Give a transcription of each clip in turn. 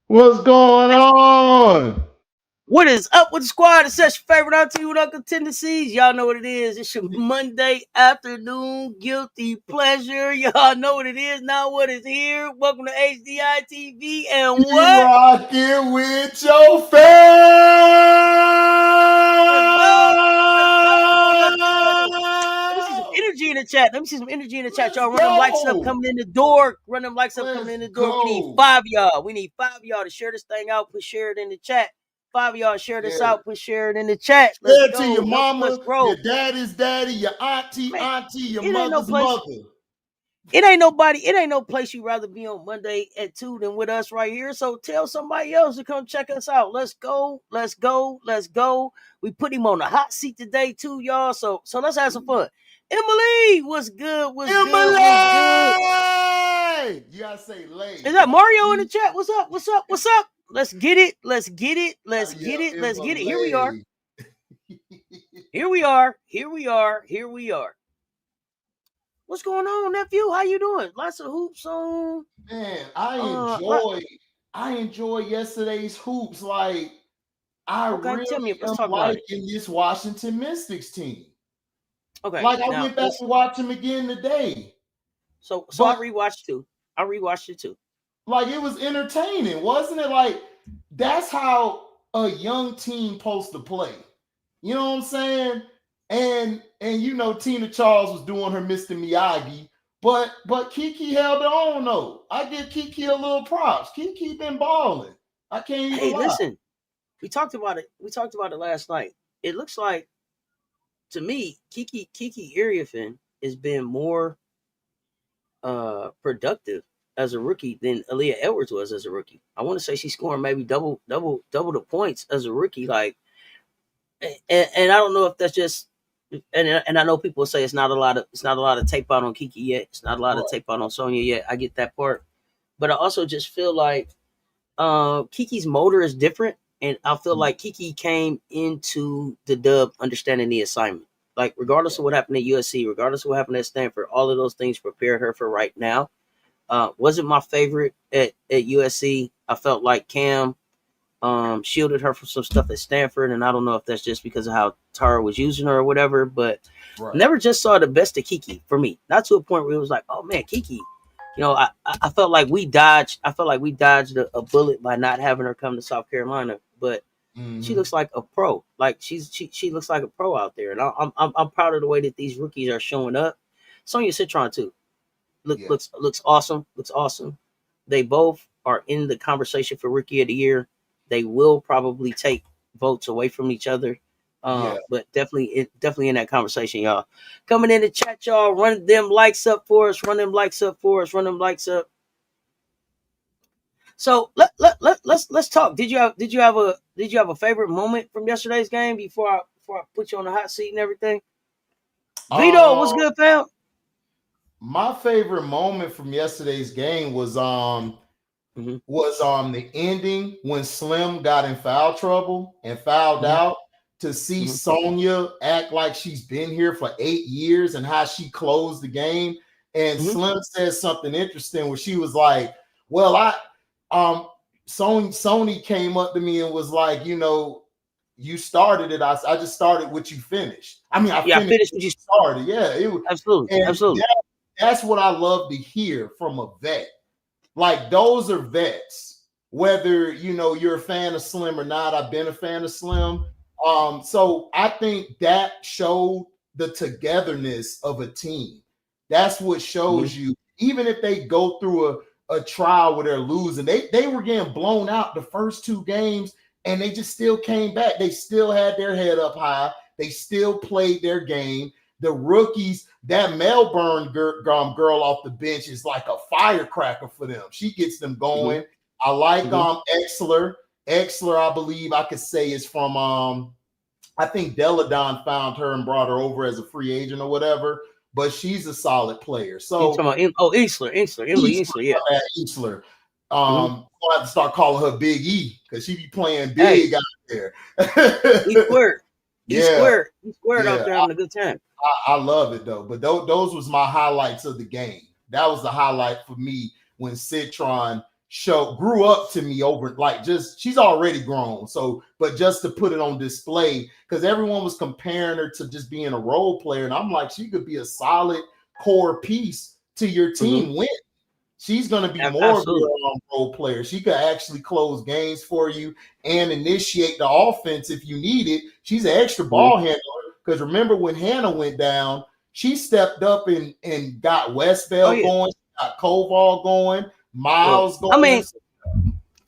What's going on? What is up with the squad? It's your favorite Auntie with Uncle Tendencies. Y'all know what it is. It's your Monday afternoon guilty pleasure. Y'all know what it is. Now what is here? Welcome to HDiiTV and You what? rocking with your fam? Let's go. Let's go. Let's go. Let me see some energy in the chat. Let me see some energy in the chat. Let's Y'all run them likes up go. coming in the door. Run them likes up coming Let's in the door. We need go. 5 y'all. We need 5 y'all to share this thing out. Put share it in the chat. 5 y'all share this Yeah. out. Put share it in the chat. Let's Share it to go. your Help us mama, grow. your daddy's daddy, your auntie, Man, your it ain't no mother's place. mother. It ain't nobody. It ain't no place you'd rather be on Monday at 2 than with us right here. So tell somebody else to come check us out. Let's go. Let's go. Let's go. We put him on the hot seat today too, y'all. So let's have some fun. Emily, what's good? What's good? What's good? Emily! You gotta say lay. Is that Mario in the chat? What's up? What's up? What's up? Let's get it. Let's get it. Let's Yeah, get it. Let's get it. Here we are. Emily. Here we are. Here we are. Here we are. What's going on, nephew? How you doing? Lots of hoops on. Man, Lot, I enjoy yesterday's hoops. Like I okay, tell me. really Let's am talk about it. liking this Washington Mystics team. Okay, Like I now went back let's. to watch them again today. So I But rewatched too. I rewatched it too. like it was entertaining, wasn't it? Like that's how a young team supposed to play. You know what I'm saying? And you know Tina Charles was doing her Mr. Miyagi, but Kiki held her own though. I give Kiki a little props. Kiki been balling. I can't even Hey, lie. listen. We talked about it. We talked about it last night. It looks like to me, Kiki Iriafen has been more productive as a rookie than Aaliyah Edwards was as a rookie. I want to say she's scoring maybe double the points as a rookie. Like, and I don't know if that's just. And I know people say it's not a lot of tape out on Kiki yet. It's not a lot of Right. tape out on Sonya yet. I get that part, but I also just feel like Kiki's motor is different, and I feel like Kiki came into the dub understanding the assignment. Like regardless of what happened at USC, regardless of what happened at Stanford, all of those things prepared her for right now. Wasn't my favorite at USC. I felt like Cam shielded her from some stuff at Stanford, and I don't know if that's just because of how Tara was using her or whatever, but Right. never just saw the best of Kiki for me. Not to a point where it was like, oh man, Kiki. You know, I felt like we dodged. I felt like we dodged a bullet by not having her come to South Carolina. But she Mm-hmm. looks like a pro. Like she looks like a pro out there, and I'm proud of the way that these rookies are showing up. Sonya Citron too. Yeah. Looks awesome. Looks awesome. They both are in the conversation for Rookie of the Year. They will probably take votes away from each other. Yeah. But definitely in that conversation, y'all. Coming in the chat, y'all. Run them likes up for us. Run them likes up for us. Run them likes up. So let's talk. Did you have a favorite moment from yesterday's game before I put you on the hot seat and everything? Vito, what's Um, good, fam? my favorite moment from yesterday's game Mm-hmm, the ending when Slim got in foul trouble and fouled mm-hmm, out. To see mm-hmm, Sonya act like she's been here for 8 years and how she closed the game. And mm-hmm, Slim said something interesting where she was like, "Well, Sony came up to me and was like, you know, you started it. I just started what you finished. I mean, I yeah, I finished finished what with you. you started. Yeah, it was, Absolutely, and absolutely. that's what I love to hear from a vet. Like those are vets. Whether you know you're a fan of Slim or not, I've been a fan of Slim. So I think that showed the togetherness of a team. That's what Mm-hmm, shows you, even if they go through a trial where they're losing, they were getting blown out the first two games, and they just still came back. They still had their head up high. They still played their game. The rookies, that Melbourne girl off the bench is like a firecracker for them. She gets them mm-hmm, going. I like mm-hmm. Exler. Exler, I believe I could say is from I think Deladon found her and brought her over as a free agent or whatever, but she's a solid player. You So talking about Emily Eastler, yeah. Eastler. Mm-hmm. I'll have to start calling her Big E because she be playing Hey, big out there. E squared, Yeah, E squared out yeah. there having a good time. I love it though. But those was my highlights of the game. That was the highlight for me when Citron grew up to me over like just she's already grown. So, but just to put it on display, because everyone was comparing her to just being a role player, and I'm like, she could be a solid core piece to your team win. She's going to be more of a role player. She could actually close games for you and initiate the offense if you need it. She's an extra ball handler, because remember when Hannah went down, she stepped up and got Westbell going, got Koval going, Miles going. I mean,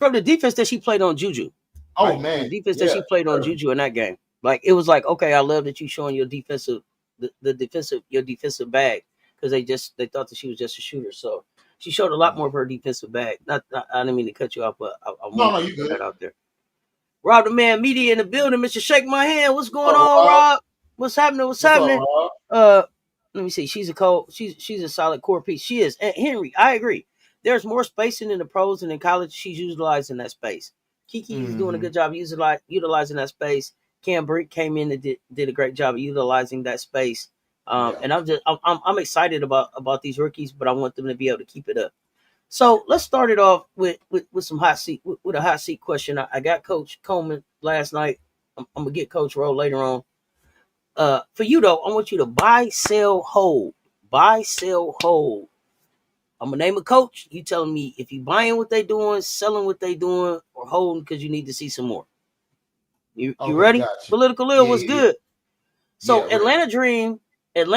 from the defense that she played on Juju. Oh, man. The defense that she played on Juju in that game. Like, it was like, okay, I love that you showing your defensive, your defensive bag, because they thought that she was just a shooter. So she showed a lot more of her defensive bag. I didn't mean to cut you off, but I want to put that out there. Rob the Man Media in the building. Mr. Shake My Hand. What's going on, Rob? What's happening? What's happening? Let me see. She's a solid core piece. She is. And Henry, I agree. There's more spacing in the pros and in college. She's utilizing that space. Kiki is doing a good job utilizing that space. Cam Brink came in and did a great job of utilizing that space. And I'm excited about these rookies, but I want them to be able to keep it up. So let's start it off with some hot seat with a hot seat question. I got Coach Coleman last night. I'm gonna get Coach Rowe later on. For you though, I want you to buy, sell, hold. Buy, sell, hold. I'm gonna name a coach. You telling me if you buying what they doing, selling what they doing, or holding because you need to see some more. You ready? Gotcha. Political Lil was good. So Atlanta Dream, and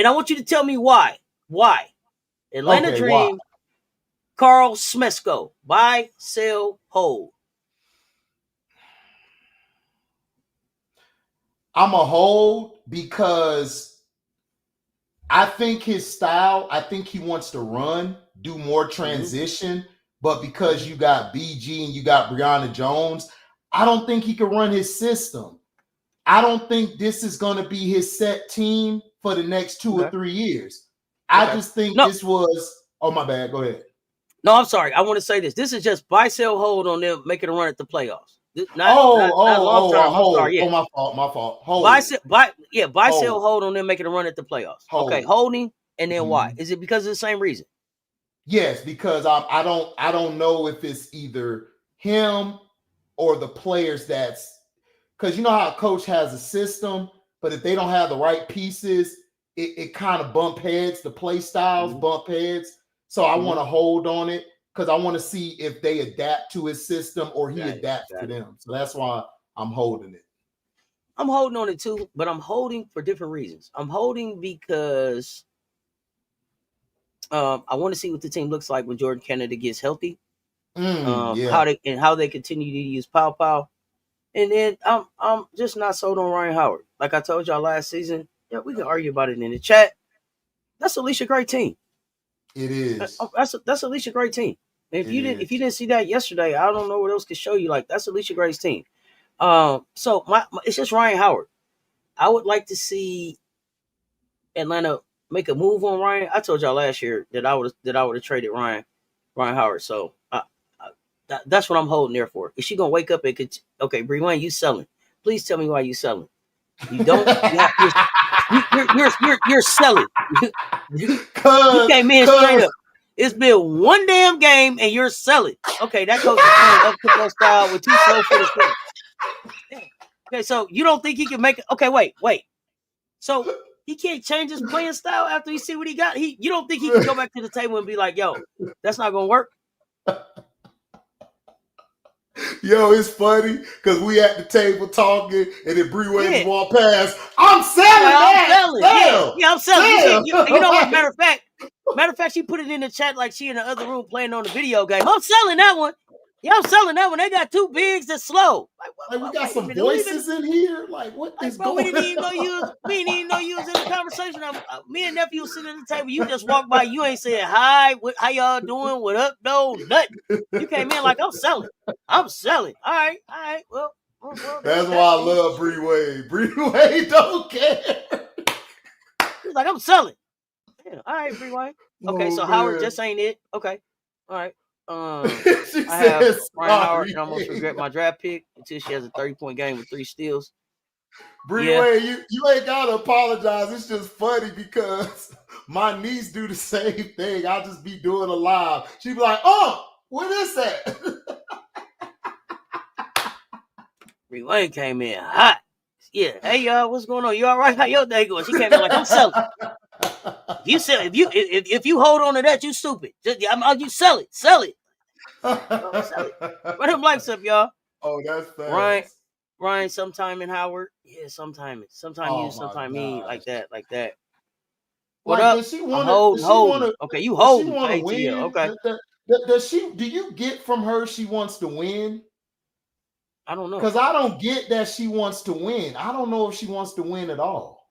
I want you to tell me why. Why? Atlanta Dream, Carl Smesko. Buy, sell, hold. I'm a hold because I think his style, I think he wants to run, do more transition, but because you got BG and you got Brianna Jones, I don't think he can run his system. I don't think this is going to be his set team for the next 2 or 3 years. I just think this was, oh, my bad. Go ahead. No, I'm sorry. I want to say this. This is just buy, sell, hold on them making a run at the playoffs. My fault. Hold. Buy, sell, hold on them making a run at the playoffs. Hold. Okay, holding, and then why? Is it because of the same reason? Yes, because I don't know if it's either him or the players because you know how a coach has a system, but if they don't have the right pieces, it kind of bump heads. The play styles bump heads. So I want to hold on it because I want to see if they adapt to his system or he adapts to them. So that's why I'm holding it. I'm holding on it too, but I'm holding for different reasons. I'm holding because I want to see what the team looks like when Jordan Kennedy gets healthy. How they continue to use Pow. And then I'm just not sold on Ryan Howard. Like I told y'all last season, we can argue about it in the chat. That's Alicia Gray team. It is. That's Alicia Gray team. If you didn't see that yesterday, I don't know what else could show you. Like that's Alicia Gray's team. So it's just Ryan Howard. I would like to see Atlanta make a move on Ryan. I told y'all last year that I would have traded Ryan Howard. So that's what I'm holding there for. Is she gonna wake up and okay, Bree Wayne, you selling? Please tell me why you selling. You don't. You're selling. You came in straight up. It's been one damn game and you're selling. Okay, that coach is playing up tempo style with 2 slow footers. Okay, so you don't think he can make it? Okay, wait. So he can't change his playing style after he see what he got. You don't think he can go back to the table and be like, "Yo, that's not gonna work." Yo, it's funny because we at the table talking and then Bree Wayne walk past. I'm selling that. I'm selling. You know what? Matter of fact, she put it in the chat like she in the other room playing on the video game. I'm selling that one. Yeah, I'm selling that one. They got 2 bigs that's slow. Like we got some voices in here. Like what is going on? We didn't even know you was in the conversation. Me and nephew was sitting at the table. You just walked by. You ain't saying hi. How y'all doing? What up? No, nothing. You came in like I'm selling. I'm selling. All right. Well, that's why I love Bree Wade. Bree Wade don't care. He's like I'm selling. Yeah, all right, Bree Wade. Okay, so man. Howard just ain't it. Okay, all right. I have Ryan Howard, and I almost regret my draft pick until she has a 30-point game with 3 steals. Bree Yeah. Wayne, you ain't gotta apologize. It's just funny because my niece do the same thing. I'll just be doing a live. She be like, "Oh, what is that?" Bree Wayne came in hot. Yeah. Hey y'all, what's going on? You all right? How your day going? She came in like, I'm selling. You sell if you hold on to that, you stupid. You sell it. Sell it. Sell it. Run them likes up, y'all. Oh, that's fast. Ryan, sometime in Howard. Yeah, sometime you, sometime me, like that. What Like, up? does she want Holding. Okay, you holding. Does she want to win? Okay. Does she? Do you get from her she wants to win? I don't know. Because I don't get that she wants to win. I don't know if she wants to win at all.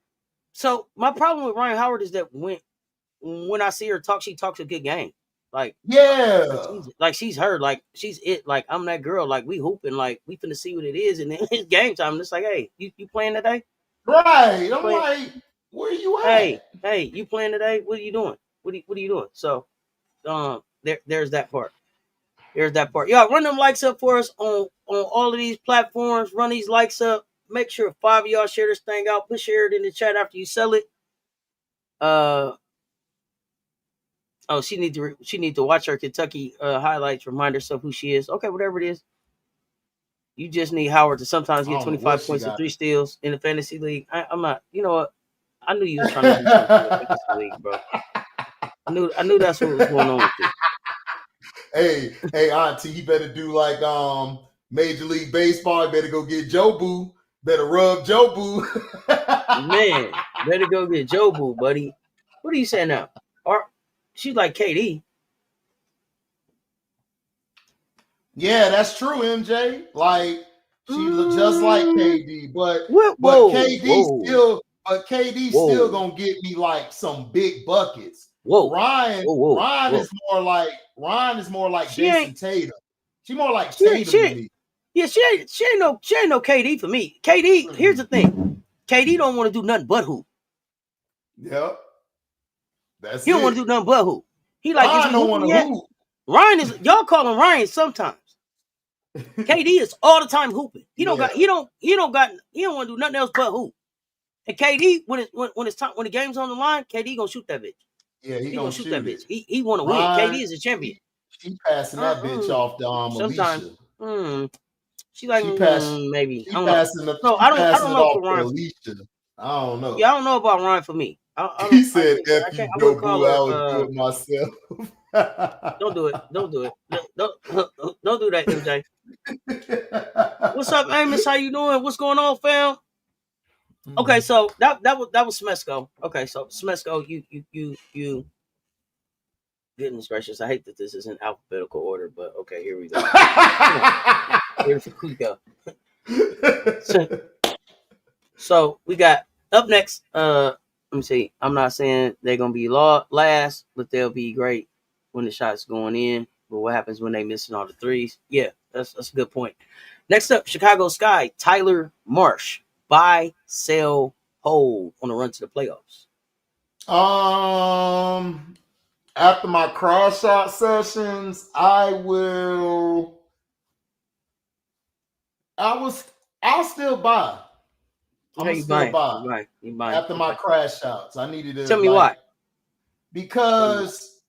So my problem with Ryan Howard is that when I see her talk, she talks a good game. Like, yeah, she's her. Like, she's it. Like, I'm that girl. Like, we hooping. Like, we finna see what it is. And then it's game time. And it's like, hey, you playing today? Right. I'm like, where are you at? Hey, you playing today? What are you doing? What are you doing? So, there's that part. Y'all run them likes up for us on all of these platforms. Run these likes up. Make sure 5 of y'all share this thing out. Share it in the chat after you sell it. She need to watch her Kentucky highlights. Remind herself who she is. Okay, whatever it is. You just need Howard to sometimes get 25 points and 3 steals in the fantasy league. I'm not. You know what? I knew you was trying to do something in the fantasy league, bro. I knew that's what was going on with you. Hey, Auntie, you better do like Major League Baseball. You better go get Joe Boo. Better rub Joe Boo. Man, better go get Joe Boo, buddy. What are you saying now? She's like KD. Yeah, that's true, MJ. Like, she look just like KD, but KD still gonna get me like some big buckets. Ryan is more like Jason Tatum. She more like Tatum to me. Yeah, she ain't no KD for me. KD, here's the thing. KD don't want to do nothing but hoop. Yep. He don't want to do nothing but hoop. He like, Ryan don't want to hoop. Ryan is, y'all call him Ryan sometimes. KD is all the time hooping. He don't want to do nothing else but hoop. And KD, when it's time, when the game's on the line, KD gonna shoot that bitch. Yeah, he gonna shoot that bitch. He want to win. KD is a champion. She passing that bitch off to sometimes. Alicia. She like maybe. I don't know. I don't know for Ryan. Alicia. I don't know. Yeah, I don't know about Ryan for me. He said, "F you, Joe Boo, I would do it myself." Don't do it. Don't do that, MJ. What's up, Amos? How you doing? What's going on, fam? Okay, so that was Smesco. Okay, so Smesco, you. Goodness gracious, I hate that this is in alphabetical order, but okay, here we go. Here we go. So we got up next. Let me see. I'm not saying they're gonna be last, but they'll be great when the shot's going in. But what happens when they missing all the threes? Yeah, that's a good point. Next up, Chicago Sky, Tyler Marsh. Buy, sell, hold on the run to the playoffs. After my cross shot sessions, I'll still buy. I'm still buy. You buy. After my crash shots, I needed to tell me why. Because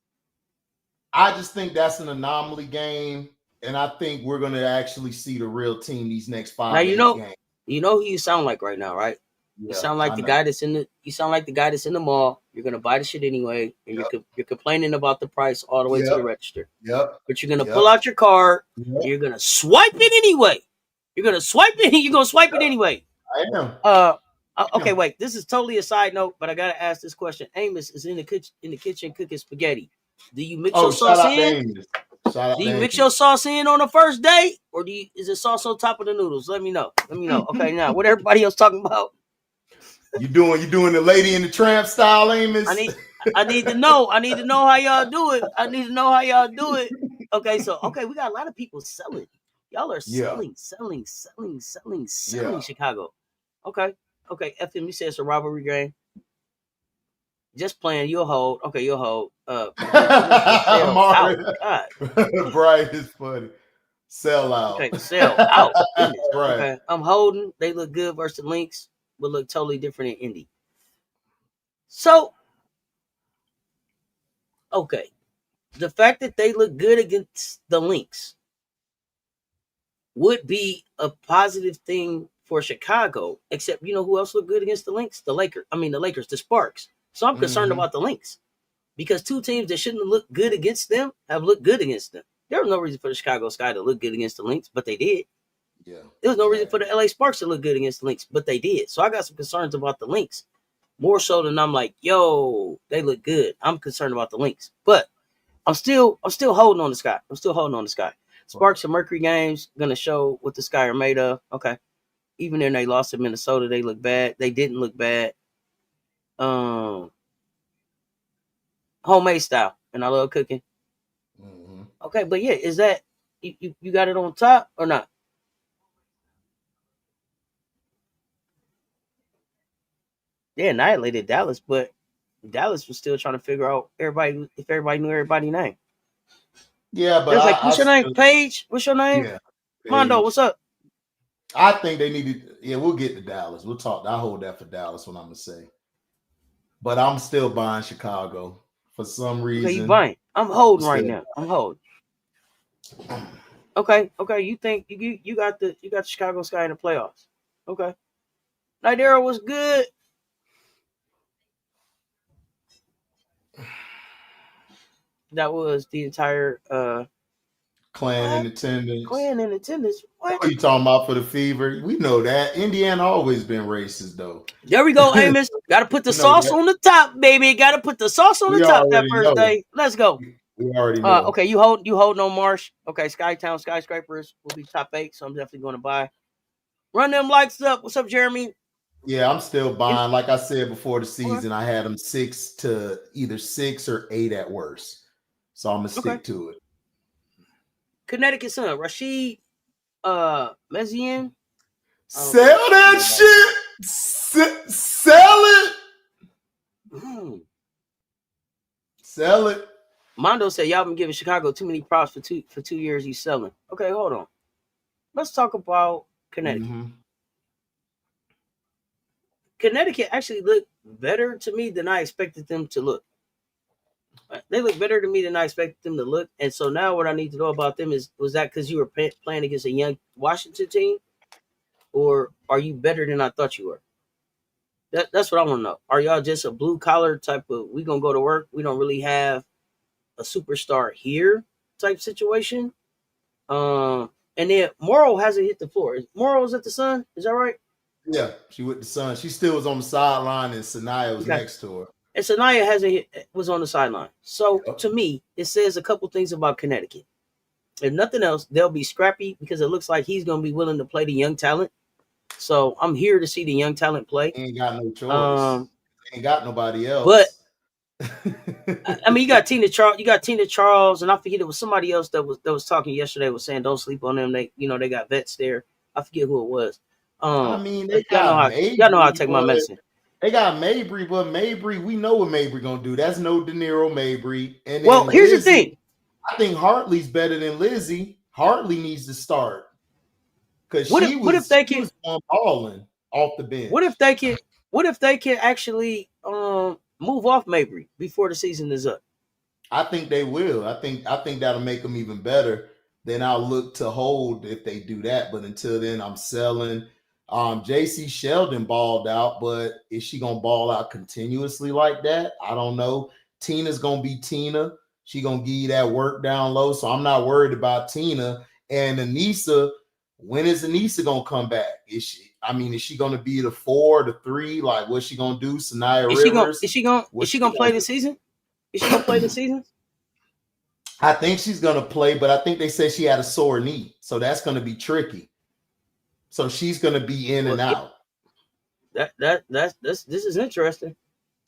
I just think that's an anomaly game, and I think we're going to actually see the real team these next 5 now, games. You know who you sound like right now, right? Yeah, you sound like the guy that's in the mall. You're gonna buy the shit anyway, and you're complaining about the price all the way to the register. Yep. But you're gonna pull out your card. And you're gonna swipe it anyway. You're gonna swipe it anyway. I am. Okay, wait. This is totally a side note, but I gotta ask this question. Amos is in the kitchen cooking spaghetti. Do you mix your sauce in? Do you mix your sauce in on the first day, or is it sauce on top of the noodles? Let me know. Okay, now what everybody else talking about? You doing the Lady in the Tramp style, Amos? I need to know. I need to know how y'all do it. Okay, we got a lot of people selling. Y'all are selling Chicago. Okay. FM, you said it's a rivalry game. Just playing, you'll hold. Okay, you'll hold. Brian is funny. Sell out. Okay, sell out. Goodness. Right. Okay, I'm holding. They look good versus the Lynx, but look totally different in Indy. So, okay, the fact that they look good against the Lynx would be a positive thing for Chicago. Except, you know who else looked good against the Lynx? The Lakers, the Sparks. So I'm concerned about the Lynx because two teams that shouldn't have looked good against them have looked good against them. There was no reason for the Chicago Sky to look good against the Lynx, but they did. Yeah. There was no reason for the LA Sparks to look good against the Lynx, but they did. So I got some concerns about the Lynx. More so than I'm like, yo, they look good. I'm concerned about the Lynx. But I'm still holding on the Sky. I'm still holding on the Sky. Sparks and Mercury games gonna show what the Sky are made of. Okay. Even when they lost to Minnesota, they look bad. They didn't look bad. Homemade style. And I love cooking. Okay, but yeah, is that you got it on top or not? They annihilated Dallas, but Dallas was still trying to figure out if everybody knew everybody's name. Yeah, but like, what's your name? Paige? What's your name? Yeah, Mondo, what's up? I think they needed. Yeah, we'll get to Dallas. We'll talk. I hold that for Dallas. What I'm gonna say, but I'm still buying Chicago for some reason. Okay, you buying? I'm holding right now. I'm holding. Okay. You think you got the Chicago Sky in the playoffs? Okay. Nidera was good. That was the entire Clan in attendance. What are you talking about for the fever? We know that. Indiana always been racist, though. There we go, Amos. Got to put the sauce on the top, baby. Got to put the sauce on the top that first day. Let's go. We already know. Okay, you hold on Marsh. Okay, Skytown Skyscrapers will be top 8, so I'm definitely going to buy. Run them likes up. What's up, Jeremy? Yeah, I'm still buying. Like I said before the season, I had them 6 or 8 at worst. So I'm gonna stick to it. Connecticut Sun, Rashid Mezian. Sell that shit. Sell it. Sell it. Mondo said y'all been giving Chicago too many props for 2 years. He's selling. Okay, hold on. Let's talk about Connecticut. Connecticut actually looked better to me than I expected them to look. They look better to me than I expected them to look. And so now what I need to know about them was that because you were playing against a young Washington team? Or are you better than I thought you were? That's what I want to know. Are y'all just a blue collar type of we gonna go to work? We don't really have a superstar here type situation. And then Morrow hasn't hit the floor. Morrow's at the Sun, is that right? Yeah, she with the Sun. She still was on the sideline, and Sanaya was next to her. And Sanaya was on the sideline. So to me, it says a couple things about Connecticut. If nothing else, they'll be scrappy because it looks like he's gonna be willing to play the young talent. So I'm here to see the young talent play. Ain't got no choice. Ain't got nobody else. But I mean, you got Tina Charles, and I forget it was somebody else that was talking yesterday. Was saying don't sleep on them. They got vets there. I forget who it was. I mean, y'all know how to take my medicine. They got Mabry, but Mabry, we know what Mabry gonna do. That's no De Niro Mabry. And well, here's the thing. I think Hartley's better than Lizzie. Hartley needs to start because she was balling off the bench. What if they can actually move off Mabry before the season is up? I think they will. I think that'll make them even better. Then I'll look to hold if they do that. But until then, I'm selling. JC Sheldon balled out, but is she gonna ball out continuously like that? I don't know. Tina's gonna be Tina. She gonna give you that work down low. So I'm not worried about Tina. And Anissa, when is Anissa gonna come back? Is she gonna be the 4, the 3? Like, what's she gonna do? Sanaya Rivers? Is she gonna play the season? Is she gonna play the season? I think she's gonna play, but I think they said she had a sore knee, so that's gonna be tricky. So she's gonna be in and out. This is interesting.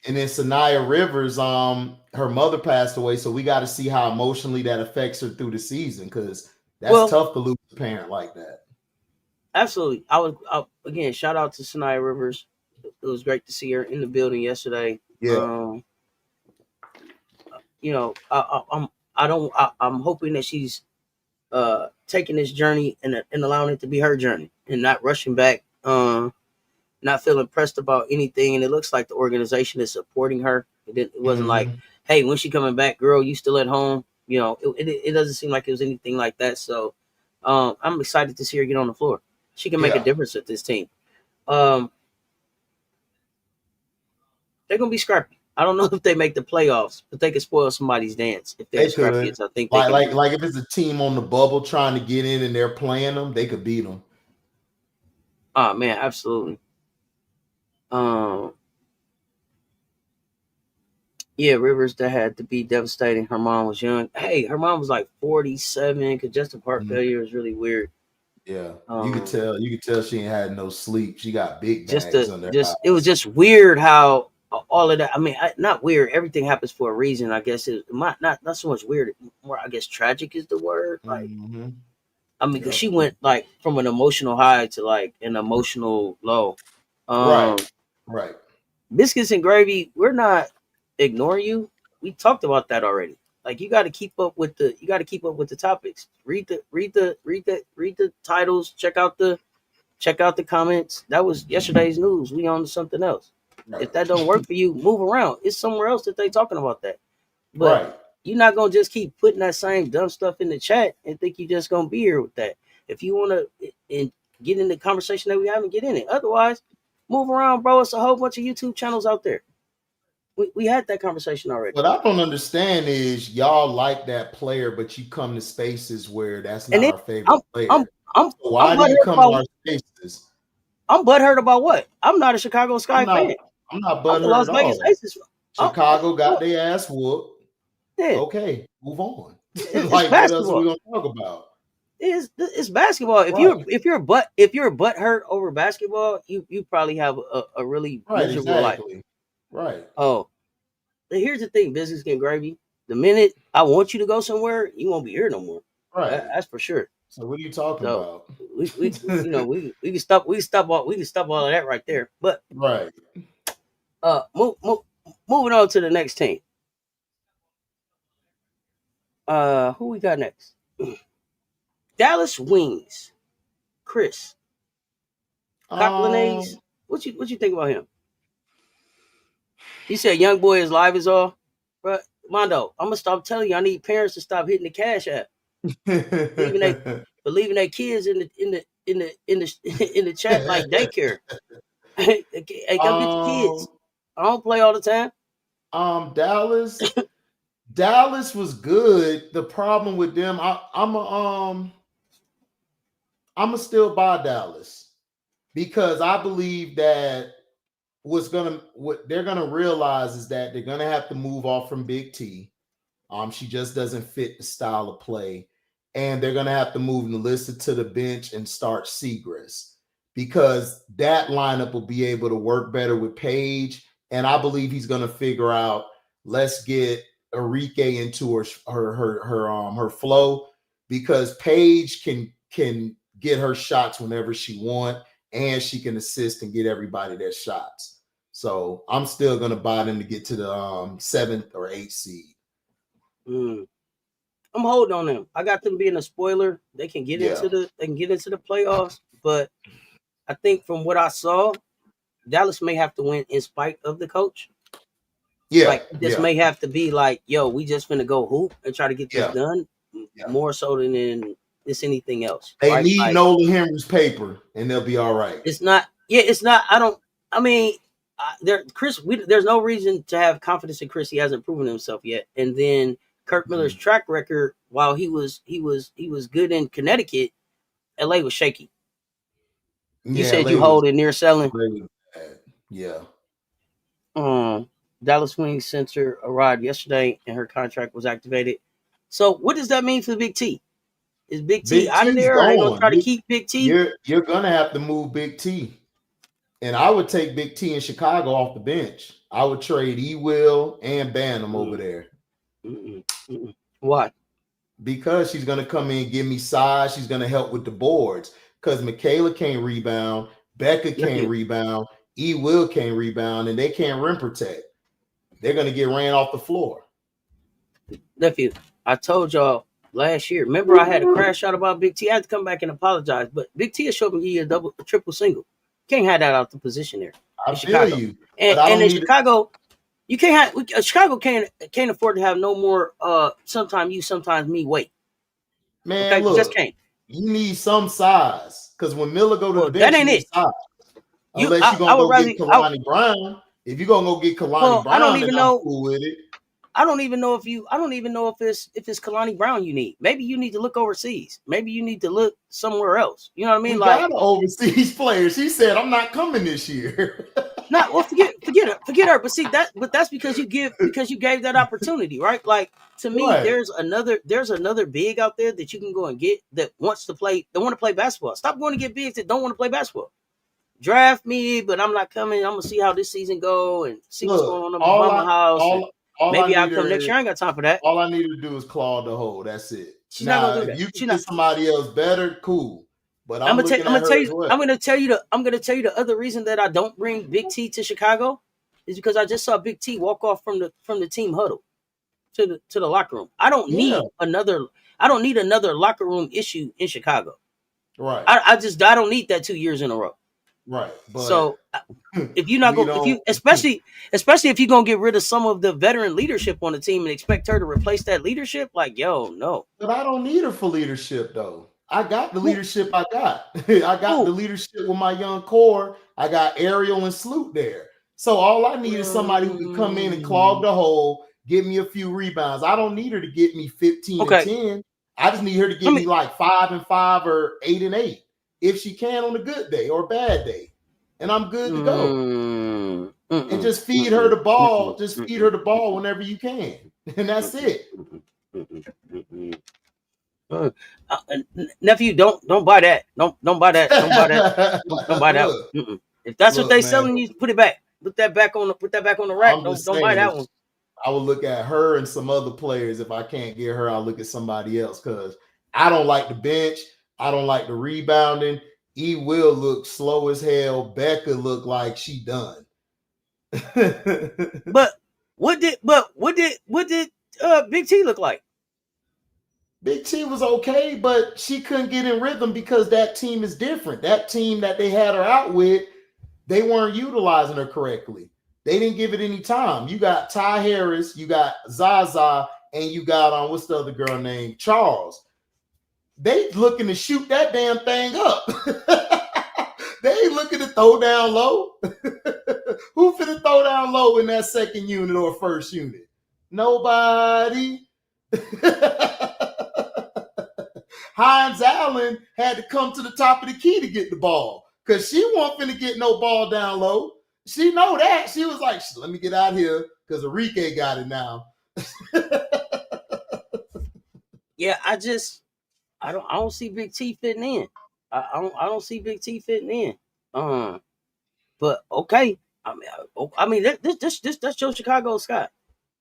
And then Sanaya Rivers, her mother passed away, so we got to see how emotionally that affects her through the season because that's tough to lose a parent like that. Absolutely. Again, shout out to Sanaya Rivers. It was great to see her in the building yesterday. Yeah. I'm hoping that she's taking this journey and allowing it to be her journey and not rushing back, not feeling pressed about anything. And it looks like the organization is supporting her. It wasn't like, hey, when she coming back, girl, you still at home? You know, it doesn't seem like it was anything like that. So I'm excited to see her get on the floor. She can make a difference with this team. They're gonna be scrappy. I don't know if they make the playoffs, but they could spoil somebody's dance if they're scrappy. I think they like if it's a team on the bubble trying to get in and they're playing them, they could beat them. Oh man, absolutely. Yeah, Rivers, that had to be devastating. Her mom was young. Hey, her mom was like 47. Congestive heart failure is really weird. Yeah, you could tell. You could tell she ain't had no sleep. She got big bags under her eyes. It was just weird how all of that. I mean, not weird. Everything happens for a reason. I guess it might not so much weird. More, I guess, tragic is the word. Like, I mean, because she went like from an emotional high to like an emotional low. Right. Biscuits and gravy. We're not ignoring you. We talked about that already. Like, you got to keep up with the topics. Read the titles. Check out the comments. That was yesterday's news. We on to something else. Right. If that don't work for you, move around. It's somewhere else that they talking about that. But you're not gonna just keep putting that same dumb stuff in the chat and think you're just gonna be here with that. If you want to get in the conversation that we haven't, get in it. Otherwise, move around, bro. It's a whole bunch of YouTube channels out there. We had that conversation already. What I don't understand is y'all like that player, but you come to spaces where that's not our favorite player. Why do you come to our spaces? I'm butthurt about what? I'm not a Chicago Sky fan. I'm not butthurt at all. Aces. Chicago got their ass whooped. Yeah. Okay, move on. Like, what else are we gonna talk about? It's basketball. If you're butthurt over basketball, you probably have a really miserable life. Right. Oh, here's the thing, Business and Gravy. The minute I want you to go somewhere, you won't be here no more. Right. That's for sure. So what are you talking about? We can stop all of that right there. But moving on to the next team. Who we got next? Dallas Wings. Chris. Cocklanese. What you think about him? You said young boy is live as all, but Mondo, I'm gonna stop telling you. I need parents to stop hitting the Cashapp, believing their kids in the chat like daycare. Hey, come get the kids. I don't play all the time. Dallas was good. The problem with them, I'm a still buy Dallas because I believe that what they're gonna realize is that they're gonna have to move off from Big T. She just doesn't fit the style of play, and they're gonna have to move Melissa to the bench and start Seagrass because that lineup will be able to work better with Paige. And I believe he's gonna figure out, let's get Enrique into her flow because Paige can get her shots whenever she wants, and she can assist and get everybody their shots. So I'm still gonna buy them to get to the 7th or 8th seed. I'm holding on them. I got them being a spoiler. They can get into the playoffs, but I think from what I saw, Dallas may have to win in spite of the coach. Yeah, like this may have to be like, yo, we just finna go hoop and try to get this done more so than it's anything else. They need Nolan Henry's paper, and they'll be all right. It's not. There's no reason to have confidence in Chris. He hasn't proven himself yet. And then Kirk Miller's track record, while he was good in Connecticut, LA was shaky. You said you hold it near selling. Yeah. Dallas Wings center arrived yesterday, and her contract was activated. So, what does that mean for the Big T? Is Big T out of there? Or are they gonna try to keep Big T? You're gonna have to move Big T. And I would take Big T in Chicago off the bench. I would trade E-Will and Bantam over there. Why? Because she's going to come in and give me size. She's going to help with the boards. Because Michaela can't rebound. Becca can't rebound. E-Will can't rebound. And they can't rim protect. They're going to get ran off the floor. Nephew, I told y'all last year. Remember, I had a crash out about Big T. I had to come back and apologize, but Big T has showed me a triple single. Can't have that out the position there I in feel Chicago. you, And in Chicago, you can't have Chicago can't afford to have no more sometimes you, sometimes me wait. Man, okay, look, just can't. You need some size because when Miller go to the bench, that ain't it. Size. Unless you're gonna go get Kalani Brown. If you're gonna go get Kalani Brown, I don't even know. I'm cool with it. I don't even know if it's Kalani Brown you need. Maybe you need to look overseas. Maybe you need to look somewhere else. You know what I mean? We got an overseas player. She said, "I'm not coming this year." Forget her. But see that's because you gave that opportunity, right? Like to me, there's another big out there that you can go and get that wants to play. They want to play basketball. Stop going to get bigs that don't want to play basketball. Draft me, but I'm not coming. I'm gonna see how this season go and see what's going on in my mama house. Maybe I'll come next year. I ain't got time for that. All I need to do is claw the hole. That's it. She's not gonna do that. If you can get somebody else better, cool. But I'm gonna tell you the other reason that I don't bring Big T to Chicago is because I just saw Big T walk off from the team huddle to the locker room. I don't need another locker room issue in Chicago. Right. I don't need that 2 years in a row. Right. But so if you're not going, especially if you're gonna get rid of some of the veteran leadership on the team and expect her to replace that leadership, like no. But I don't need her for leadership though. I got the leadership I got. I got the leadership with my young core. I got Ariel and Sloot there. So all I need is somebody who can come in and clog the hole, give me a few rebounds. I don't need her to get me 15 and 10. I just need her to give me like 5 and 5 or 8 and 8. If she can on a good day or a bad day, and I'm good to go. And just feed her the ball. Just feed her the ball whenever you can, and that's it. Nephew, don't buy that. Don't buy that. Don't buy that. If that's what they selling you, put it back. Put that back on the rack. Don't buy that one. I will look at her and some other players. If I can't get her, I'll look at somebody else because I don't like the bench. I don't like the rebounding. E will look slow as hell. Becca look like she done. But what did Big T look like? Big T was okay, but she couldn't get in rhythm because that team is different. That team that they had her out with, they weren't utilizing her correctly. They didn't give it any time. You got Ty Harris, you got Zaza, and you got what's the other girl named Charles. They looking to shoot that damn thing up. They ain't looking to throw down low. Who finna throw down low in that second unit or first unit? Nobody. Hines Allen had to come to the top of the key to get the ball because she wasn't finna get no ball down low. She know that. She was like, let me get out here because Enrique got it now. Yeah, I don't see Big T fitting in. I don't see Big T fitting in. But okay. I mean that's your Chicago sky.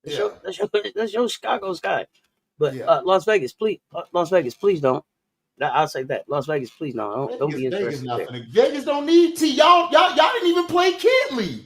That's your Chicago sky. But Las Vegas, please don't. I'll say that. Las Vegas, please don't be interested. Vegas don't need T. Y'all didn't even play Kitley.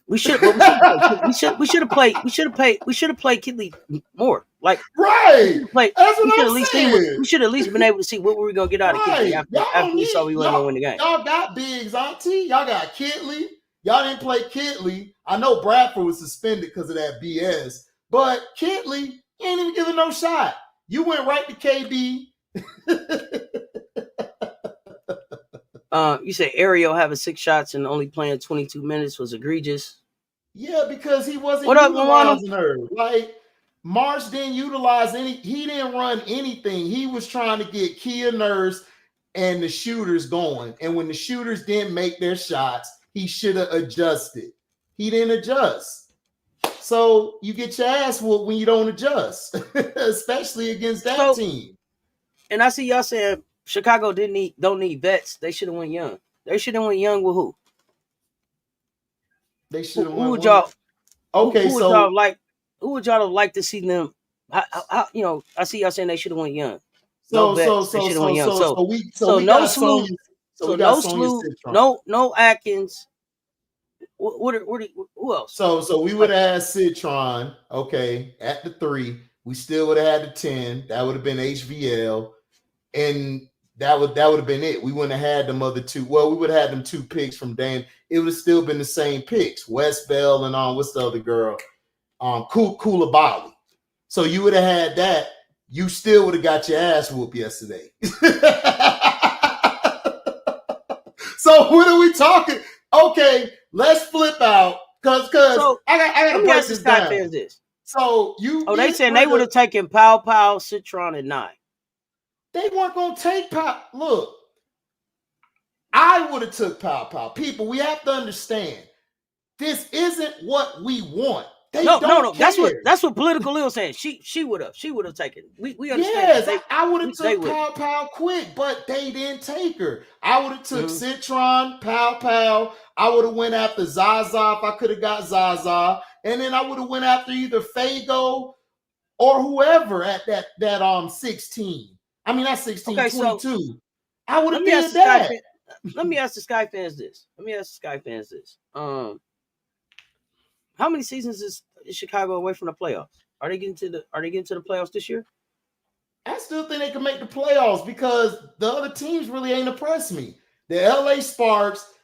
We should have played Kitley more. Like right. That's what I'm saying. We should at least been able to see what we were gonna get out of Kitley after we saw we weren't gonna win the game. Y'all got bigs, Auntie. Y'all got Kitley. Y'all didn't play Kitley. I know Bradford was suspended because of that BS, but Kitley ain't even giving no shot. You went right to KB. You said Ariel having 6 shots and only playing 22 minutes was egregious. Yeah, because he wasn't utilizing her. Like Marsh didn't utilize he didn't run anything. He was trying to get Kia Nurse and the shooters going. And when the shooters didn't make their shots, he should have adjusted. He didn't adjust. So you get your ass whooped when you don't adjust, especially against that team. And I see y'all saying Chicago don't need vets. They should have went young. They should have went young with who? They should have went. Who would y'all? Okay, who would y'all have liked to see them? How, I see y'all saying they should have went young. No Atkins. Who else? So we would have had Citron, okay, at the 3. We still would have had the 10. That would have been HVL. And that would have been it. We wouldn't have had them other two. Well, we would have had them 2 picks from Dan. It would have still been the same picks. West Bell and what's the other girl? Koulibaly. So you would have had that. You still would have got your ass whooped yesterday. So what are we talking? Okay, let's flip out because I got to break this down. This. So they said they would have taken Pow, Citron, and 9. They weren't gonna take Pow. Look, I would have took Pow. People, we have to understand. This isn't what we want. No. Care. That's what Political Lil saying. She would have taken. We understand. Yes, I would have took Pow quick, but they didn't take her. I would have took Citron, Pow. I would have went after Zaza if I could have got Zaza, and then I would have went after either Fago or whoever at that 16. I mean, that's 16, okay, 22. So, I would have did that. Let me ask the Sky fans this. How many seasons is Chicago away from the playoffs? Are they getting to the playoffs this year? I still think they can make the playoffs because the other teams really ain't impressed me. The LA Sparks,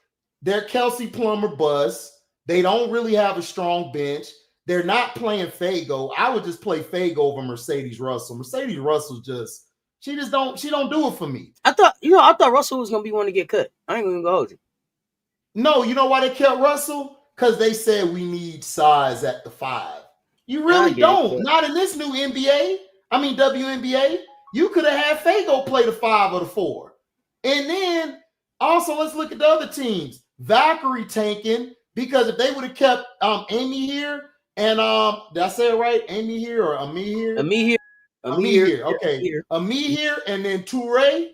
they're Kelsey Plummer bust. They don't really have a strong bench. They're not playing Fago. I would just play Fago over Mercedes Russell. Mercedes Russell she don't do it for me. I thought Russell was gonna be one to get cut. I ain't gonna go hold you. No, you know why they kept Russell? Because they said we need size at the 5. You really don't. Not in this new NBA. I mean WNBA. You could have had Fago play the 5 or the 4. And then also let's look at the other teams. Valkyrie tanking because if they would have kept Amy here and did I say it right? Amy here or Ami here? Ami here. Okay. Ami here and then Toure.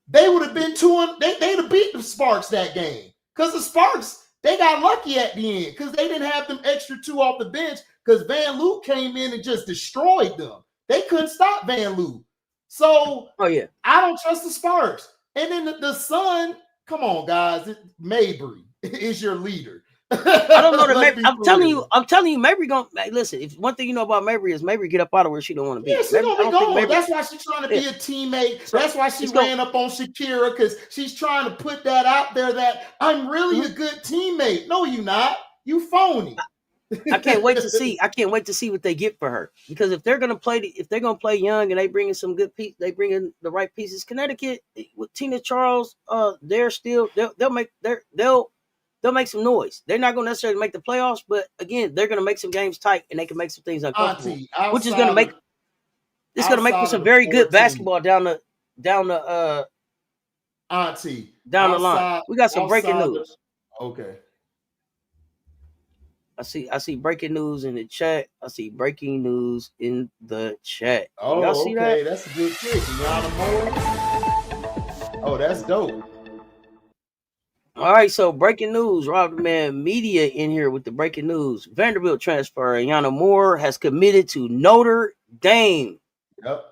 They would have been they'd have beat the Sparks that game. Because the Sparks, they got lucky at the end because they didn't have them extra 2 off the bench because Van Loo came in and just destroyed them. They couldn't stop Van Loo. So I don't trust the Sparks. And then the Sun, come on, guys. Mabry is your leader. I don't know that I'm telling you, Mabry gonna listen. If one thing you know about Mabry is Mabry get up out of where she don't want to be. Yeah, she's gonna be gone. That's why she's trying to be a teammate. That's why she ran up on Shakira because she's trying to put that out there that I'm really a good teammate. No, you not. You phony. I can't wait to see. I can't wait to see what they get for her because if they're gonna play young and they bring in some good piece, they bring in the right pieces. Connecticut with Tina Charles, they'll make some noise. They're not going to necessarily make the playoffs, but again, they're going to make some games tight and they can make some things uncomfortable, which is going to make for some very good basketball down the Auntie down the line. We got some breaking news. Okay. I see breaking news in the chat. Oh, y'all see that? That's a good trick. Oh, that's dope. All right, so breaking news. Rob the Man Media in here with the breaking news. Vanderbilt transfer Ayanna Moore has committed to Notre Dame. Yep.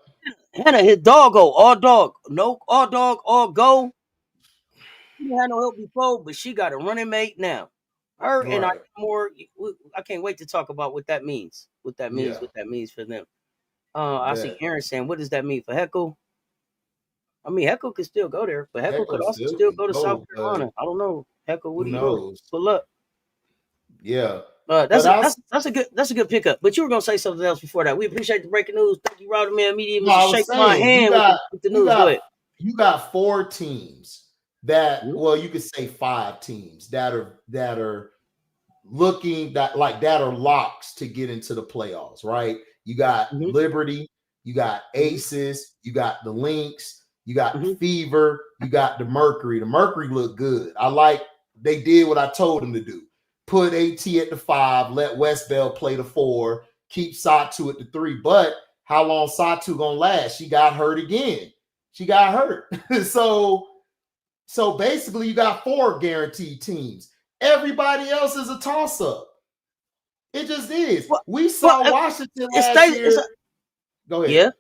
Hannah hit doggo, all dog. No, all dog, all go. She didn't have no help before, but she got a running mate now. Her and Ayanna Moore, I can't wait to talk about what that means. What that means for them. I see Aaron saying, what does that mean for Heckle? I mean, Heckle could still go there, but Heckle could also still go to South Carolina. I don't know. Heckle, what do you know? Pull up. Yeah. That's a good pickup. But you were gonna say something else before that. We appreciate the breaking news. Thank you, Rob the Man Media. Shake my hand with the news. You got 4 teams that, well, you could say 5 teams that are looking that are locks to get into the playoffs, right? You got Liberty, you got Aces, you got the Lynx. You got the Fever. You got the Mercury. The Mercury looked good. They did what I told them to do. Put AT at the 5. Let West Bell play the 4. Keep Satu at the 3. But how long Satu gonna last? She got hurt again. So basically, you got 4 guaranteed teams. Everybody else is a toss-up. It just is. We saw Washington last year. Go ahead. Yeah.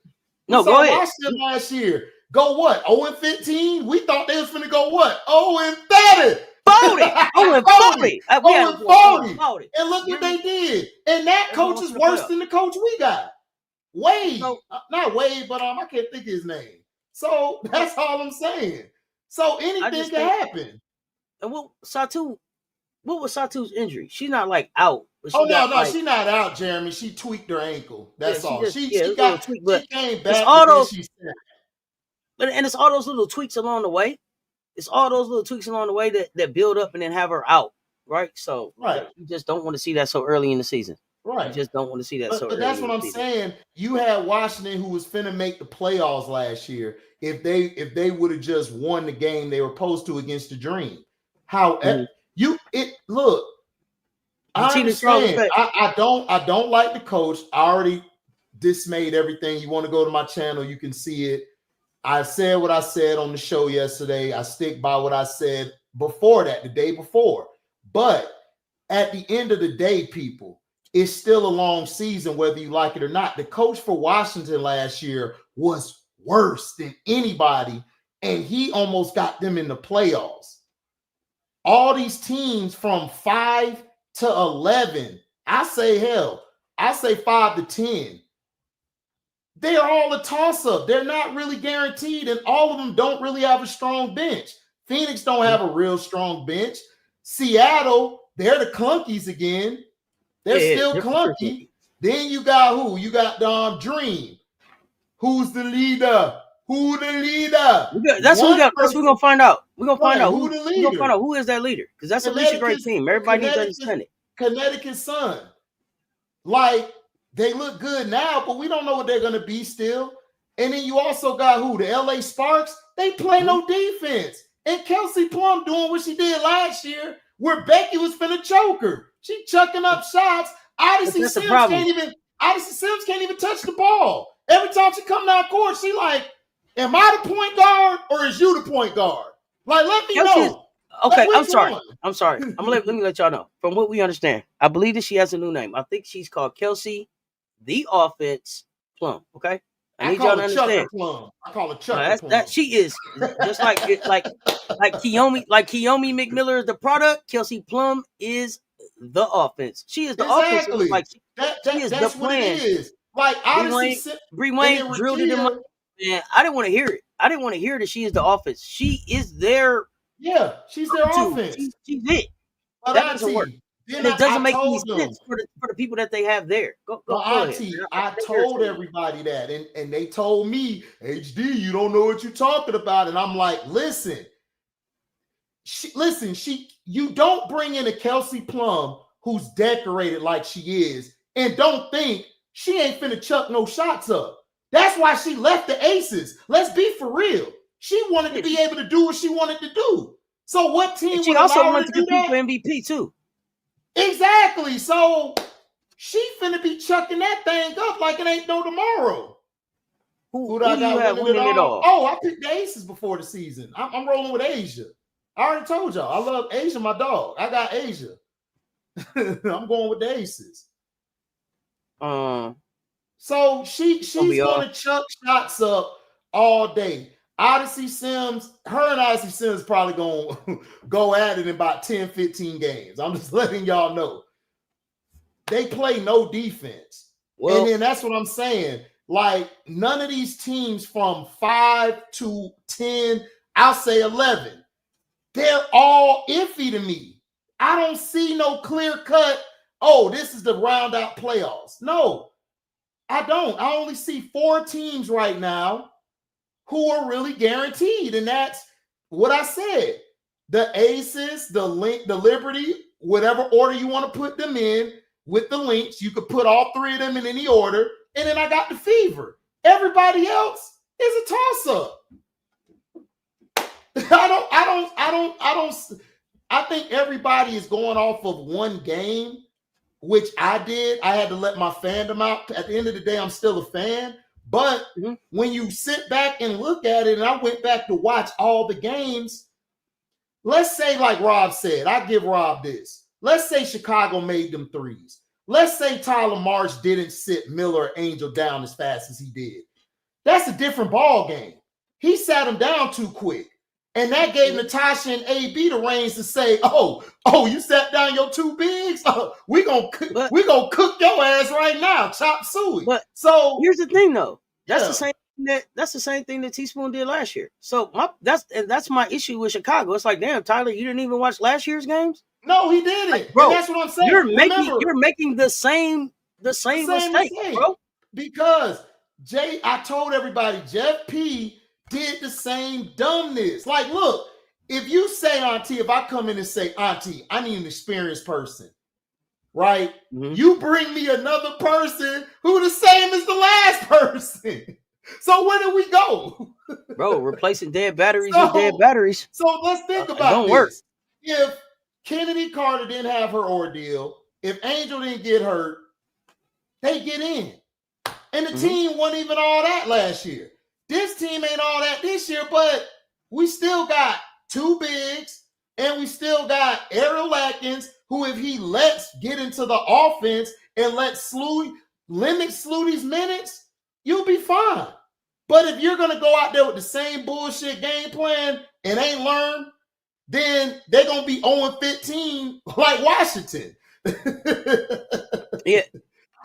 No, go ahead. Washington last year. Go what? 0-15? We thought they was finna go what? 0-30. 40. 0-40. 0-40. And look what they did. And that coach is worse than the coach we got. Wade, So, not Wade, but I can't think of his name. So that's all I'm saying. So I anything just can think, happen. and what was Satu's injury? She's not like out, but Oh she no, got no, like, she's not out, Jeremy. She tweaked her ankle. yeah, That's she all. just, She yeah, it she was a little got tweak, she but came it's back, all but then those, she said, and it's all those little tweaks along the way. It's all those little tweaks along the way that build up and then have her out, right? So right, you just don't want to see that so early in the season. You right. just don't want to see that so But early that's in what the I'm season. saying. You had Washington who was finna make the playoffs last year if they would have just won the game they were supposed to against the Dream. How look, The I Cheetah Frog understand. effect. I don't like the coach. I already dismayed everything. You want to go to my channel, you can see it. I said what I said on the show yesterday. I stick by what I said before that, the day before. But at the end of the day, people, it's still a long season, whether you like it or not. The coach for Washington last year was worse than anybody, and he almost got them in the playoffs. All these teams from 5 to 11, I say 5 to 10. They're all a toss-up. They're not really guaranteed, and all of them don't really have a strong bench. Phoenix don't have a real strong bench. Seattle, they're the clunkies again. They're still clunky. Then you got who? You got Dream. Who's the leader? Who the leader? That's what we got. That's what we're gonna find out. We're gonna find out who the leader. We're gonna find out who is that leader, because that's at least a great team. Everybody needs to understand it. Connecticut Sun. Like, they look good now, but we don't know what they're gonna be still. And then you also got who? The LA Sparks. They play no defense. And Kelsey Plum doing what she did last year, where Becky was finna choke her. She chucking up shots. Odyssey Sims can't even touch the ball. Every time she come down court, she like, am I the point guard or is you the point guard? Like, let me know. Okay, I'm sorry. Let me let y'all know. From what we understand, I believe that she has a new name. I think she's called Kelsey the Offense Plum. Okay, I need y'all to understand. Plum. I call it Chucker Plum. That she is just like Kiyomi McMiller is the product. Kelsey Plum is the offense. She is the offense. Like she is the plan. What it is. Like Bree Wayne drilled it in my man. I didn't want to hear it. I didn't want to hear that she is the offense. She is their she's their offense. She's it. But that doesn't work. And it doesn't make any sense for the people that they have there. Go Auntie, I told everybody that, and they told me, HD, you don't know what you're talking about. And I'm like, listen, you don't bring in a Kelsey Plum who's decorated like she is, and don't think she ain't finna chuck no shots up. That's why she left the Aces. Let's be for real. She wanted to be able to do what she wanted to do. So what team would allow her to do that? She also wanted to compete for MVP too. Exactly. So she finna be chucking that thing up like it ain't no tomorrow. Who do I got winning it all? Oh, I picked the Aces before the season. I'm rolling with Asia. I already told y'all. I love Asia, my dog. I got Asia. I'm going with the Aces. So she's gonna chuck shots up all day. Odyssey Sims, her and Odyssey Sims probably gonna go at it in about 10, 15 games. I'm just letting y'all know. They play no defense. Well, and then that's what I'm saying. Like, none of these teams from 5 to 10, I'll say 11, they're all iffy to me. I don't see no clear cut, oh, this is the round out playoffs. No, I don't. I only see 4 teams right now who are really guaranteed, and that's what I said. The Aces, the Liberty, whatever order you want to put them in with the links, you could put all 3 of them in any order, and then I got the Fever. Everybody else is a toss-up. I think everybody is going off of one game, which I did. I had to let my fandom out. At the end of the day, I'm still a fan. But when you sit back and look at it, and I went back to watch all the games, let's say, like Rob said, I give Rob this. Let's say Chicago made them threes. Let's say Tyler Marsh didn't sit Miller or Angel down as fast as he did. That's a different ball game. He sat him down too quick. And that gave Natasha and AB the reins to say, "Oh, you sat down your two bigs. We gonna cook your ass right now, chop suey." But so here's the thing, though. That's yeah. the same thing that Teaspoon did last year. So that's my issue with Chicago. It's like, damn, Tyler, you didn't even watch last year's games. No, he didn't. Like, bro, and that's what I'm saying. You're making the same mistake, bro. Because I told everybody, Jeff P did the same dumbness. Like, look, if you say, Auntie, if I come in and say, Auntie, I need an experienced person, right? Mm-hmm. You bring me another person who the same as the last person. So where do we go? Bro, replacing dead batteries with dead batteries. So let's think about this. Work. If Kennedy Carter didn't have her ordeal, if Angel didn't get hurt, they get in. And the team wasn't even all that last year. This team ain't all that this year, but we still got two bigs, and we still got Errol Atkins, who, if he lets get into the offense and limit Slutty's minutes, you'll be fine. But if you're gonna go out there with the same bullshit game plan and ain't learn, then they're gonna be 0-15 like Washington. Yeah.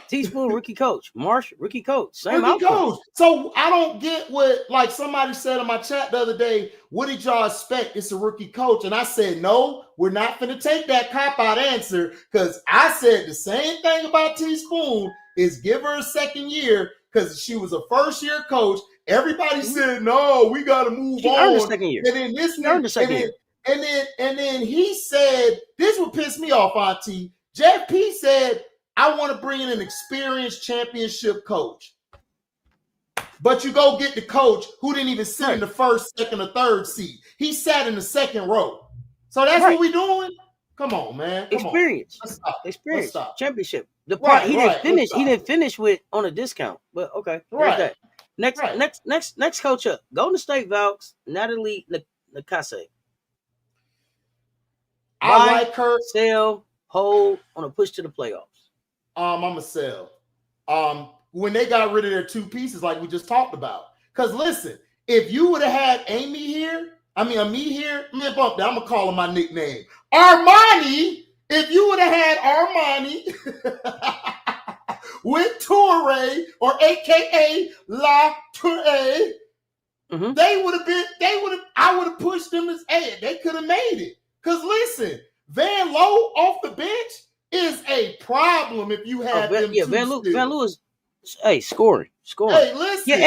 Teaspoon, rookie coach. Marsh, rookie coach. Same rookie outcome. Coach. So I don't get what, like somebody said in my chat the other day, what did y'all expect? It's a rookie coach. And I said, no, we're not going to take that cop-out answer, because I said the same thing about Teaspoon is give her a second year, because she was a first-year coach. Everybody said, no, we got to move on. Earned the second year. And then and then he said, this would piss me off, Auntie. Jeff P said, I want to bring in an experienced championship coach. But you go get the coach who didn't even sit in the first, second, or third seat. He sat in the second row. So that's what we're doing? Come on, man. Experience. Experience. Let's stop. Championship. He didn't finish with on a discount. But okay. That. Next coach up. Golden State Valks, Natalie Nakase. I like her. Sell, hold on a push to the playoffs. I'm a sell. When they got rid of their two pieces, like we just talked about. Because listen, if you would have had Ami here, man, bump that. I'm gonna call him my nickname, Armani. If you would have had Armani with Toure, or AKA La Toure, I would have pushed them as they could have made it. Because listen, Van Loo off the bench is a problem if you have them. Yeah, Van Loo is scoring. Hey, listen.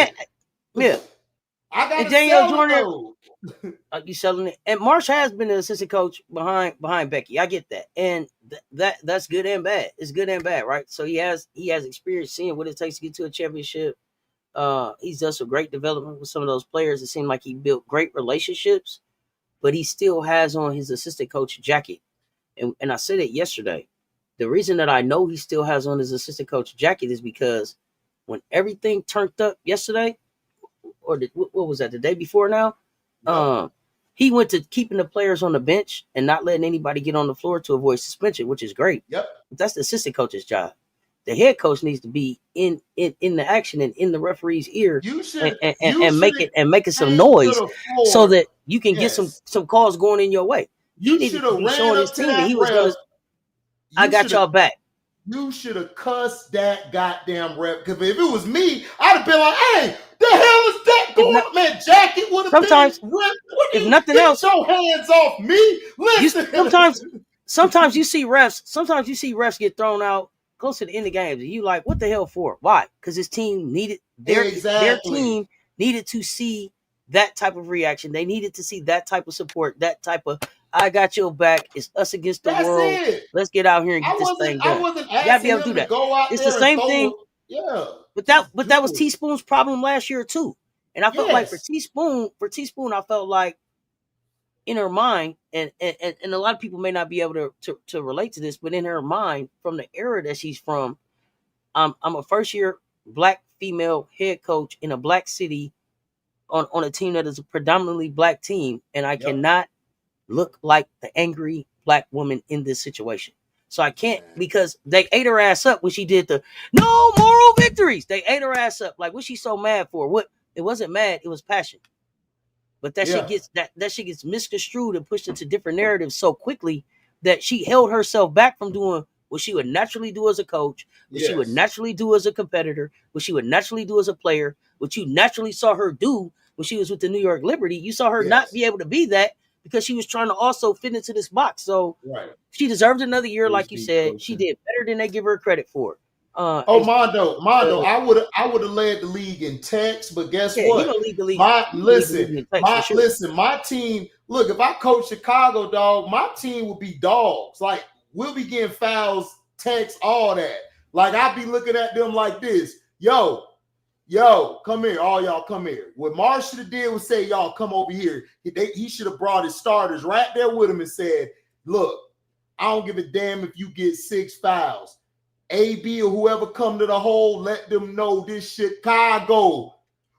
Yeah. I got Daniel Jordan. You selling it. And Marsh has been the assistant coach behind Becky. I get that. And that's good and bad. It's good and bad, right? So he has experience seeing what it takes to get to a championship. He's done some great development with some of those players. It seemed like he built great relationships, but he still has on his assistant coach jacket. And I said it yesterday. The reason that I know he still has on his assistant coach jacket is because when everything turned up yesterday, or what was that, the day before now? He went to keeping the players on the bench and not letting anybody get on the floor to avoid suspension, which is great. Yep. That's the assistant coach's job. The head coach needs to be in the action and in the referee's ear making some noise so that you can get some calls going in your way. You should have showing his team that he was going to. I got y'all back. You should have cussed that goddamn rep. Because if it was me, I'd have been like, hey, the hell is that going on? Man, jacket would have been ripped. If nothing else, get your hands off me. Listen. Sometimes you see refs get thrown out close to the end of games. And you like, what the hell for? Why? Because his team needed their team needed to see that type of reaction. They needed to see that type of support, that type of I got your back. It's us against the world. It. Let's get out here and get this thing done. I wasn't asking him to go out it's the same thing. Yeah. But that was Teaspoon's problem last year too. And I felt like for Teaspoon, I felt like in her mind, and a lot of people may not be able to relate to this, but in her mind, from the era that she's from, I'm a first year black female head coach in a black city on a team that is a predominantly black team, and I cannot look like the angry black woman in this situation. So I can't, because they ate her ass up when she did the no moral victories. They ate her ass up. Like, what's she so mad for? What? It wasn't mad. It was passion. But that shit gets misconstrued and pushed into different narratives so quickly that she held herself back from doing what she would naturally do as a coach, what she would naturally do as a competitor, what she would naturally do as a player, what you naturally saw her do when she was with the New York Liberty. You saw her not be able to be that because she was trying to also fit into this box. So she deserved another year, like you said. She did better than they give her credit for. Mondo, I would have led the league in text, but guess what? He gonna lead the league. My team. Look, if I coach Chicago, dog, my team would be dogs. Like, we'll be getting fouls, text, all that. Like, I'd be looking at them like this. Yo, come here. All y'all come here. What Marsh should have did was say, y'all come over here. He should have brought his starters right there with him and said, look, I don't give a damn if you get 6 fouls. AB or whoever come to the hole, let them know this Chicago.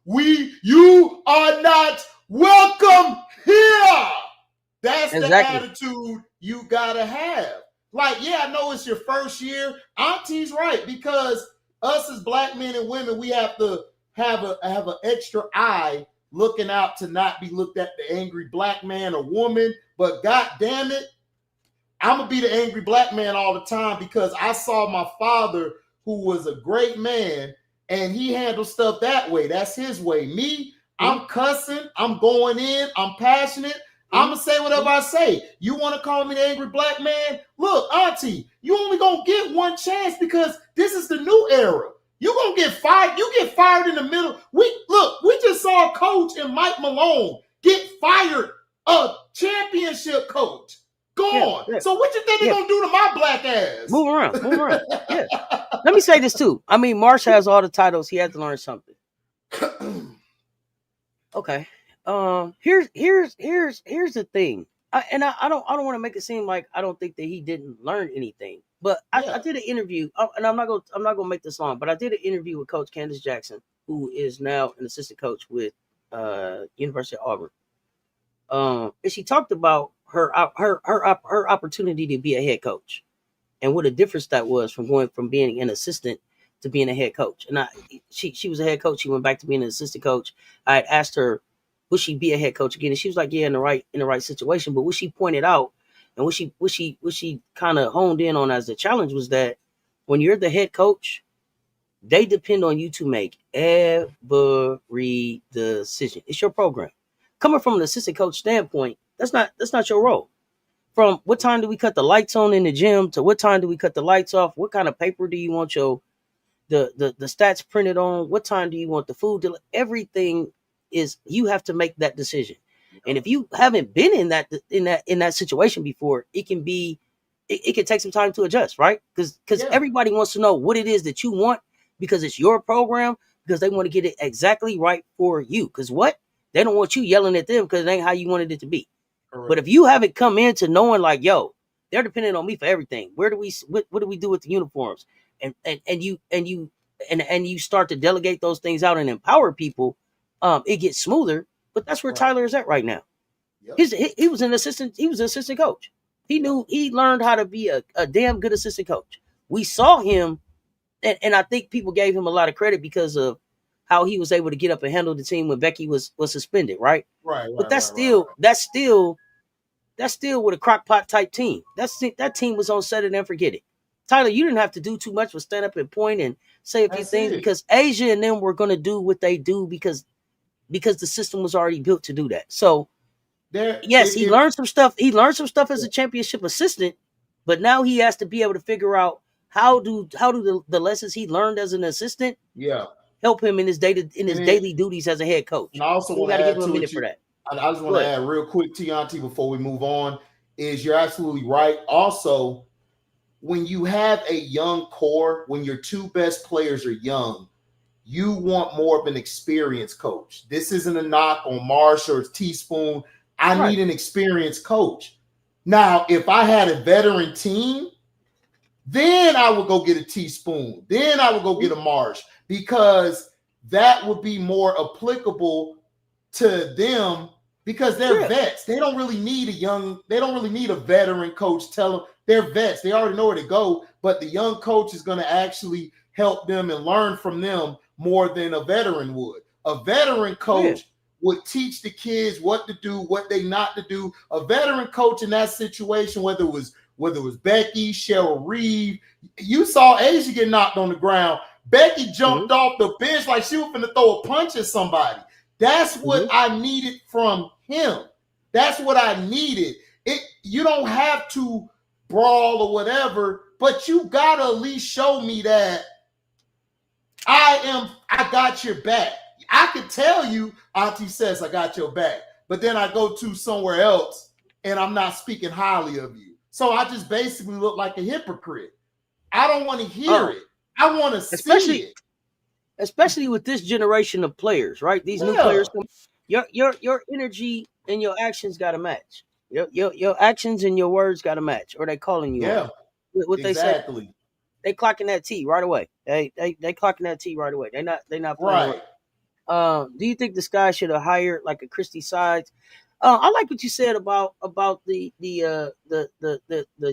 You are not welcome here. That's the attitude you gotta have. Like, I know it's your first year. Auntie's right, because us as black men and women, we have to have an extra eye looking out to not be looked at the angry black man or woman. But God damn it, I'm going to be the angry black man all the time, because I saw my father, who was a great man, and he handled stuff that way. That's his way. Me, I'm cussing. I'm going in. I'm passionate. I'm going to say whatever I say. You want to call me the angry black man? Look, Auntie, you only going to get one chance, because this is the new era. You're going to get fired. You get fired in the middle. We just saw a coach in Mike Malone get fired, a championship coach. Gone. Yeah. So what you think they're going to do to my black ass? Move around. Yeah. Let me say this too. I mean, Marsh has all the titles. He had to learn something. Okay. Here's the thing. I don't want to make it seem like I don't think that he didn't learn anything. But I did an interview, and I'm not gonna make this long, but I did an interview with Coach Candace Jackson, who is now an assistant coach with University of Auburn. And she talked about her opportunity to be a head coach, and what a difference that was from going from being an assistant to being a head coach. And she was a head coach. She went back to being an assistant coach. I had asked her, would she be a head coach again? And she was like, yeah, in the right situation. But what she pointed out, and what she kind of honed in on as the challenge, was that when you're the head coach, they depend on you to make every decision. It's your program. Coming from an assistant coach standpoint, that's not your role. From what time do we cut the lights on in the gym to what time do we cut the lights off? What kind of paper do you want the stats printed on? What time do you want the food? Everything is, you have to make that decision. And if you haven't been in that situation before, it can take some time to adjust, right? Because everybody wants to know what it is that you want, because it's your program, because they want to get it exactly right for you. Because they don't want you yelling at them because it ain't how you wanted it to be. Correct. But if you haven't come into knowing like, yo, they're dependent on me for everything. What do we do with the uniforms? And you start to delegate those things out and empower people, it gets smoother. But that's where Tyler is at right now. Yep. He was an assistant coach. He learned how to be a damn good assistant coach. We saw him, and I think people gave him a lot of credit because of how he was able to get up and handle the team when Becky was suspended, right? Right. But that's still with a crockpot type team. That team was on set it and forget it. Tyler, you didn't have to do too much but stand up and point and say a few things, because Asia and them were going to do what they do because the system was already built to do that. So he learned some stuff. He learned some stuff as a championship assistant, but now he has to be able to figure out how do the lessons he learned as an assistant help him in his daily duties as a head coach. And I also want to give him a minute for that. I just want to add real quick to you, Auntie, before we move on, is you're absolutely right. Also, when you have a young core, when your two best players are young, you want more of an experienced coach. This isn't a knock on Marsh or Teaspoon. I need an experienced coach. Now, if I had a veteran team, then I would go get a Teaspoon. Then I would go get a Marsh, because that would be more applicable to them, because they're vets. They don't really need a veteran coach. Tell them they're vets. They already know where to go, but the young coach is going to actually help them and learn from them more than a veteran would. A veteran coach would teach the kids what to do, what they not to do. A veteran coach in that situation, whether it was Becky, Cheryl Reeve, you saw Asia get knocked on the ground. Becky jumped off the bench like she was going to throw a punch at somebody. That's what I needed from him. That's what I needed. You don't have to brawl or whatever, but you gotta at least show me that I got your back. I could tell you, Auntie says I got your back, but then I go to somewhere else and I'm not speaking highly of you. So I just basically look like a hypocrite. I don't want to hear it. I want to see it. Especially with this generation of players, right? These new players, your energy and your actions got to match. Your actions and your words got to match, or they calling you. Yeah, what they say. They clocking that T right away. They clocking that T right away. They not playing right. Do you think this guy should have hired like a Christy Sides? I like what you said about the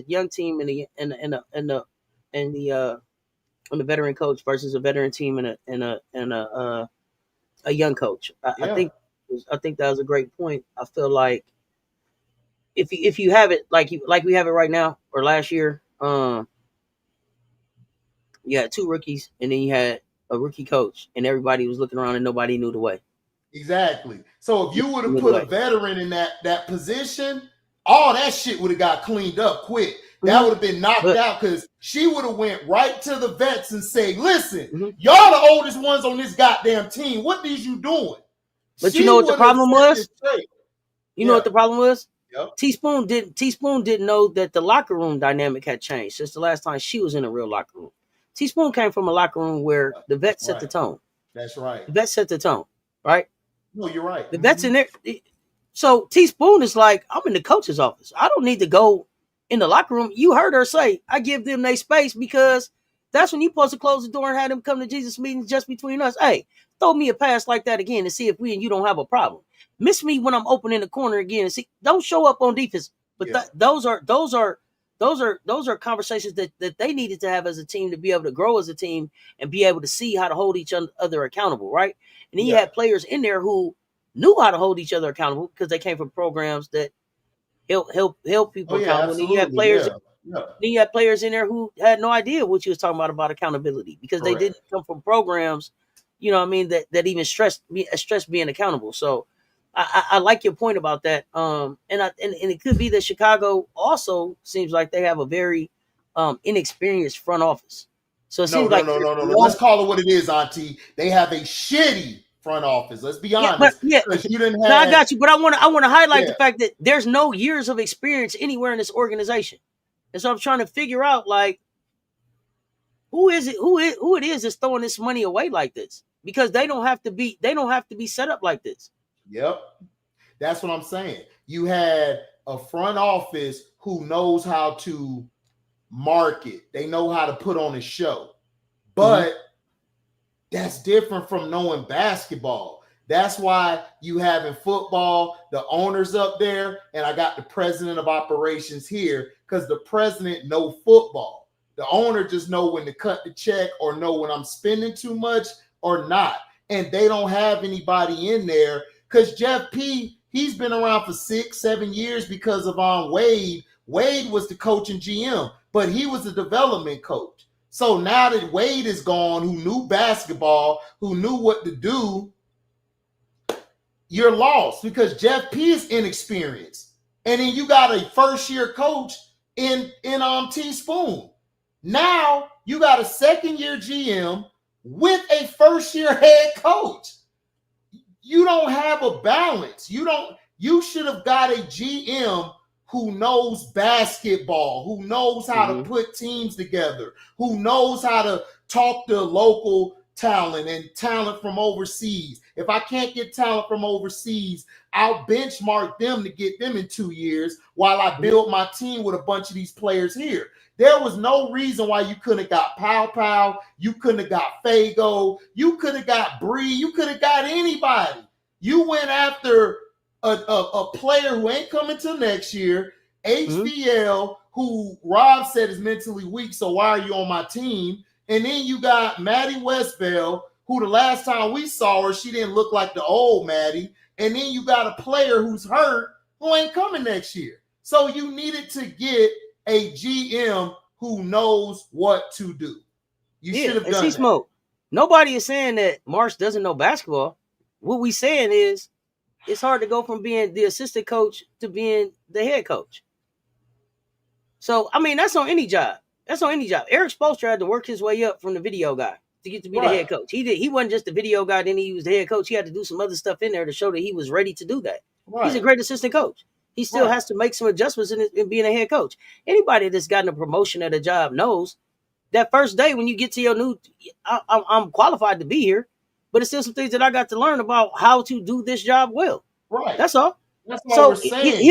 young team and the veteran coach versus a veteran team and a young coach. I think that was a great point. I feel like if you have it like we have it right now or last year, you had two rookies and then you had a rookie coach and everybody was looking around and nobody knew the way. Exactly. So if you would have put a veteran in that position, all that shit would have got cleaned up quick. That would have been knocked out because she would have went right to the vets and said, listen, y'all the oldest ones on this goddamn team. What is you doing? But you know what the problem was? You know what the problem was? Yep. Teaspoon didn't know that the locker room dynamic had changed since the last time she was in a real locker room. Teaspoon came from a locker room where the vets set the tone. That's right. The vets set the tone, right? No, you're right. The vets in there. So Teaspoon is like, I'm in the coach's office. I don't need to go in the locker room. You heard her say, I give them their space because that's when you're supposed to close the door and have them come to Jesus meetings just between us. Hey, throw me a pass like that again and see if we and you don't have a problem. Miss me when I'm open in the corner again and see. Don't show up on defense. But those are conversations that they needed to have as a team to be able to grow as a team and be able to see how to hold each other accountable, right? And then you had players in there who knew how to hold each other accountable because they came from programs that help people accountable. And then you had players. Then you had players in there who had no idea what you was talking about accountability because they didn't come from programs, you know what I mean, that even stress being accountable. So I like your point about that. And it could be that Chicago also seems like they have a very inexperienced front office. So it seems like no. Let's call it what it is, Auntie. They have a shitty front office. Let's be honest. You didn't have. I got you, but I want to highlight the fact that there's no years of experience anywhere in this organization. And so I'm trying to figure out like who it is that's throwing this money away like this, because they don't have to be set up like this. Yep. That's what I'm saying. You had a front office who knows how to market. They know how to put on a show. But that's different from knowing basketball. That's why you have in football the owners up there, and I got the president of operations here because the president know football. The owner just know when to cut the check or know when I'm spending too much or not. And they don't have anybody in there because Jeff P., he's been around for 6-7 years because of Wade. Wade was the coach and GM, but he was a development coach. So now that Wade is gone, who knew basketball, who knew what to do, you're lost because Jeff P. is inexperienced. And then you got a first-year coach in Teaspoon. Now you got a second-year GM with a first-year head coach. You don't have a balance. You should have got a GM who knows basketball, who knows how to put teams together, who knows how to talk to local talent and talent from overseas. If I can't get talent from overseas, I'll benchmark them to get them in 2 years while I build my team with a bunch of these players here. There was no reason why you couldn't have got Pow, you couldn't have got Fago, you could have got Bree, you could have got anybody. You went after a player who ain't coming till next year, HDL, who Rob said is mentally weak, so why are you on my team? And then you got Maddie Westbell, who the last time we saw her, she didn't look like the old Maddie. and then you got a player who's hurt who ain't coming next year. So you needed to get a GM who knows what to do. You should have done that. Smoke. Nobody is saying that Marsh doesn't know basketball. What we saying is it's hard to go from being the assistant coach to being the head coach. So, I mean, that's on any job. That's on any job. Eric Spoelstra had to work his way up from the video guy to get to be the head coach. He wasn't just the video guy, then he was the head coach. He had to do some other stuff in there to show that he was ready to do that. Right. He's a great assistant coach. He still has to make some adjustments in being a head coach. Anybody that's gotten a promotion at a job knows that first day when you get to your new, I'm qualified to be here, but it's still some things that I got to learn about how to do this job well. Right. That's all. That's what we're saying.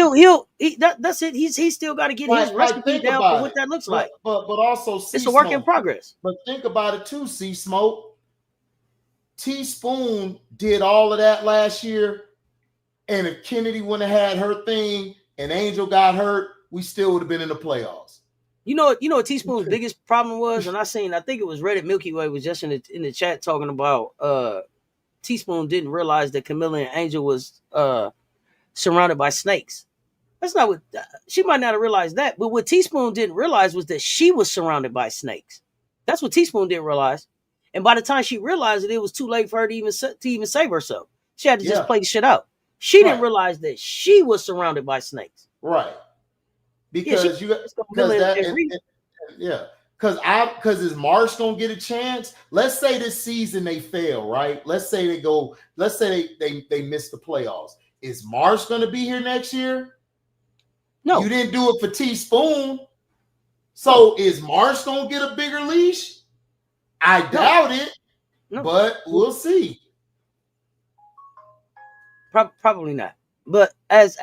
That's it. He's still got to get his recipe down for what that looks like. But also, it's a work in progress. But think about it too, C Smoke. Teaspoon did all of that last year, and if Kennedy wouldn't have had her thing and Angel got hurt, we still would have been in the playoffs. You know what Teaspoon's biggest problem was, and I think it was Reddit Milky Way was just in the chat talking about Teaspoon didn't realize that Camilla and Angel was surrounded by snakes. That's not what she might not have realized that, but what Teaspoon didn't realize was that she was surrounded by snakes. That's what Teaspoon didn't realize, and by the time she realized it was too late for her to even save herself. She had to just play the shit out. She didn't realize that she was surrounded by snakes. Right. Because is Marsh gonna get a chance? Let's say this season they fail, right? Let's say they miss the playoffs. Is Marsh gonna be here next year? No. You didn't do it for Teaspoon. So is Marsh gonna get a bigger leash? I doubt it, but we'll see. Probably not. But as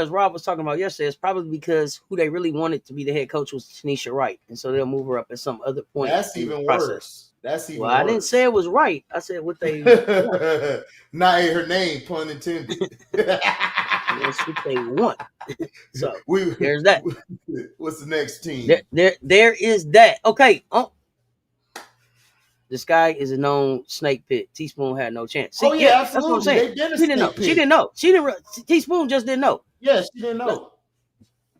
Rob was talking about yesterday, it's probably because who they really wanted to be the head coach was Tanisha Wright, and so they'll move her up at some other point. That's even worse. That's even worse. I didn't say it was right. I said what they not her name, pun intended. That's what they want. So there's that. What's the next team? There is that. Okay. This guy is a known snake pit. Teaspoon had no chance. Absolutely. That's what I'm saying. She didn't know. Teaspoon just didn't know. Yeah, she didn't know.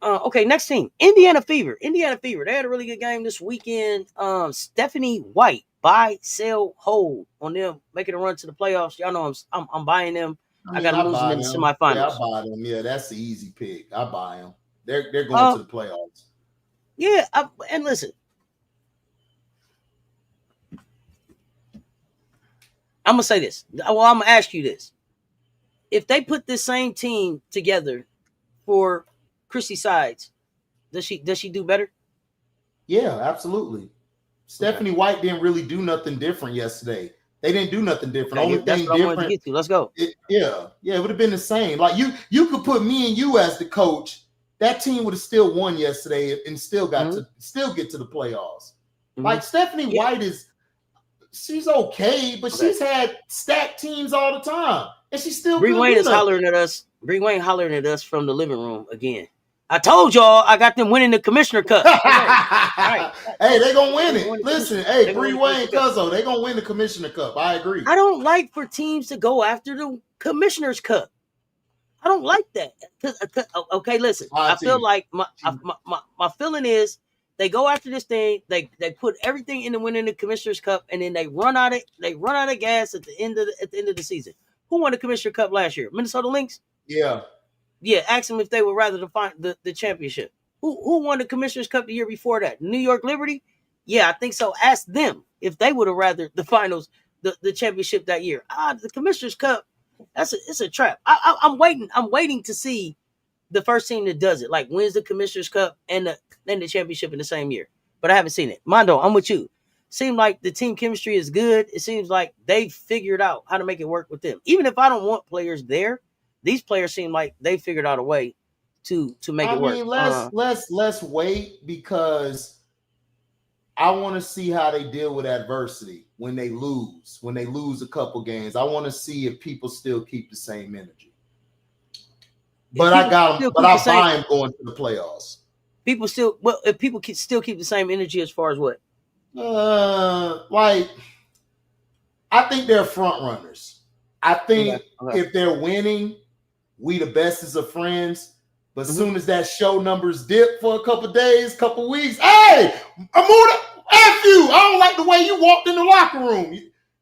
Okay, next team. Indiana Fever. They had a really good game this weekend. Stephanie White, buy, sell, hold on them, making a run to the playoffs. Y'all know I'm buying them. I got to lose them in the semifinals. Yeah, I buy them. Yeah, that's the easy pick. I buy them. They're going to the playoffs. Yeah, and listen. I'm gonna say this. Well, I'm gonna ask you this: if they put this same team together for Chrissy Sides, does she do better? Yeah, absolutely. Stephanie White didn't really do nothing different yesterday. They didn't do nothing different. Only thing different. I wanted to get to. Let's go. It would have been the same. Like you could put me and you as the coach. That team would have still won yesterday and still got to get to the playoffs. Like Stephanie White is. She's okay, but she's had stacked teams all the time, and she's still. Bree Wayne is hollering at us. Bree Wayne hollering at us from the living room again. I told y'all I got them winning the Commissioner Cup. Right. Hey, they gonna win it. Listen, hey, Bree Wayne, Cuzzo, they gonna win the Commissioner Cup. I agree. I don't like for teams to go after the Commissioner's Cup. I don't like that. Okay, listen. I feel like my feeling is. They go after this thing. They put everything into winning the Commissioner's Cup, and then they run out of gas at the end of the season. Who won the Commissioner Cup last year? Minnesota Lynx. Yeah. Ask them if they would rather define the championship. Who won the Commissioner's Cup the year before that? New York Liberty. Yeah, I think so. Ask them if they would have rather the finals, the championship that year. The Commissioner's Cup. It's a trap. I'm waiting to see the first team that does it, like wins the Commissioner's Cup and the championship in the same year. But I haven't seen it. Mondo, I'm with you. Seems like the team chemistry is good. It seems like they figured out how to make it work with them. Even if I don't want players there, these players seem like they figured out a way to make it work. Let's wait because I want to see how they deal with adversity when they lose a couple games. I want to see if people still keep the same energy. But I got them. But I buy them going to the playoffs. If people still keep the same energy as far as what? Like I think they're front runners. I think Okay. if they're winning, we the bestest of friends. But soon as that show numbers dip for a couple days, couple weeks, hey, Amuda, F you. I don't like the way you walked in the locker room.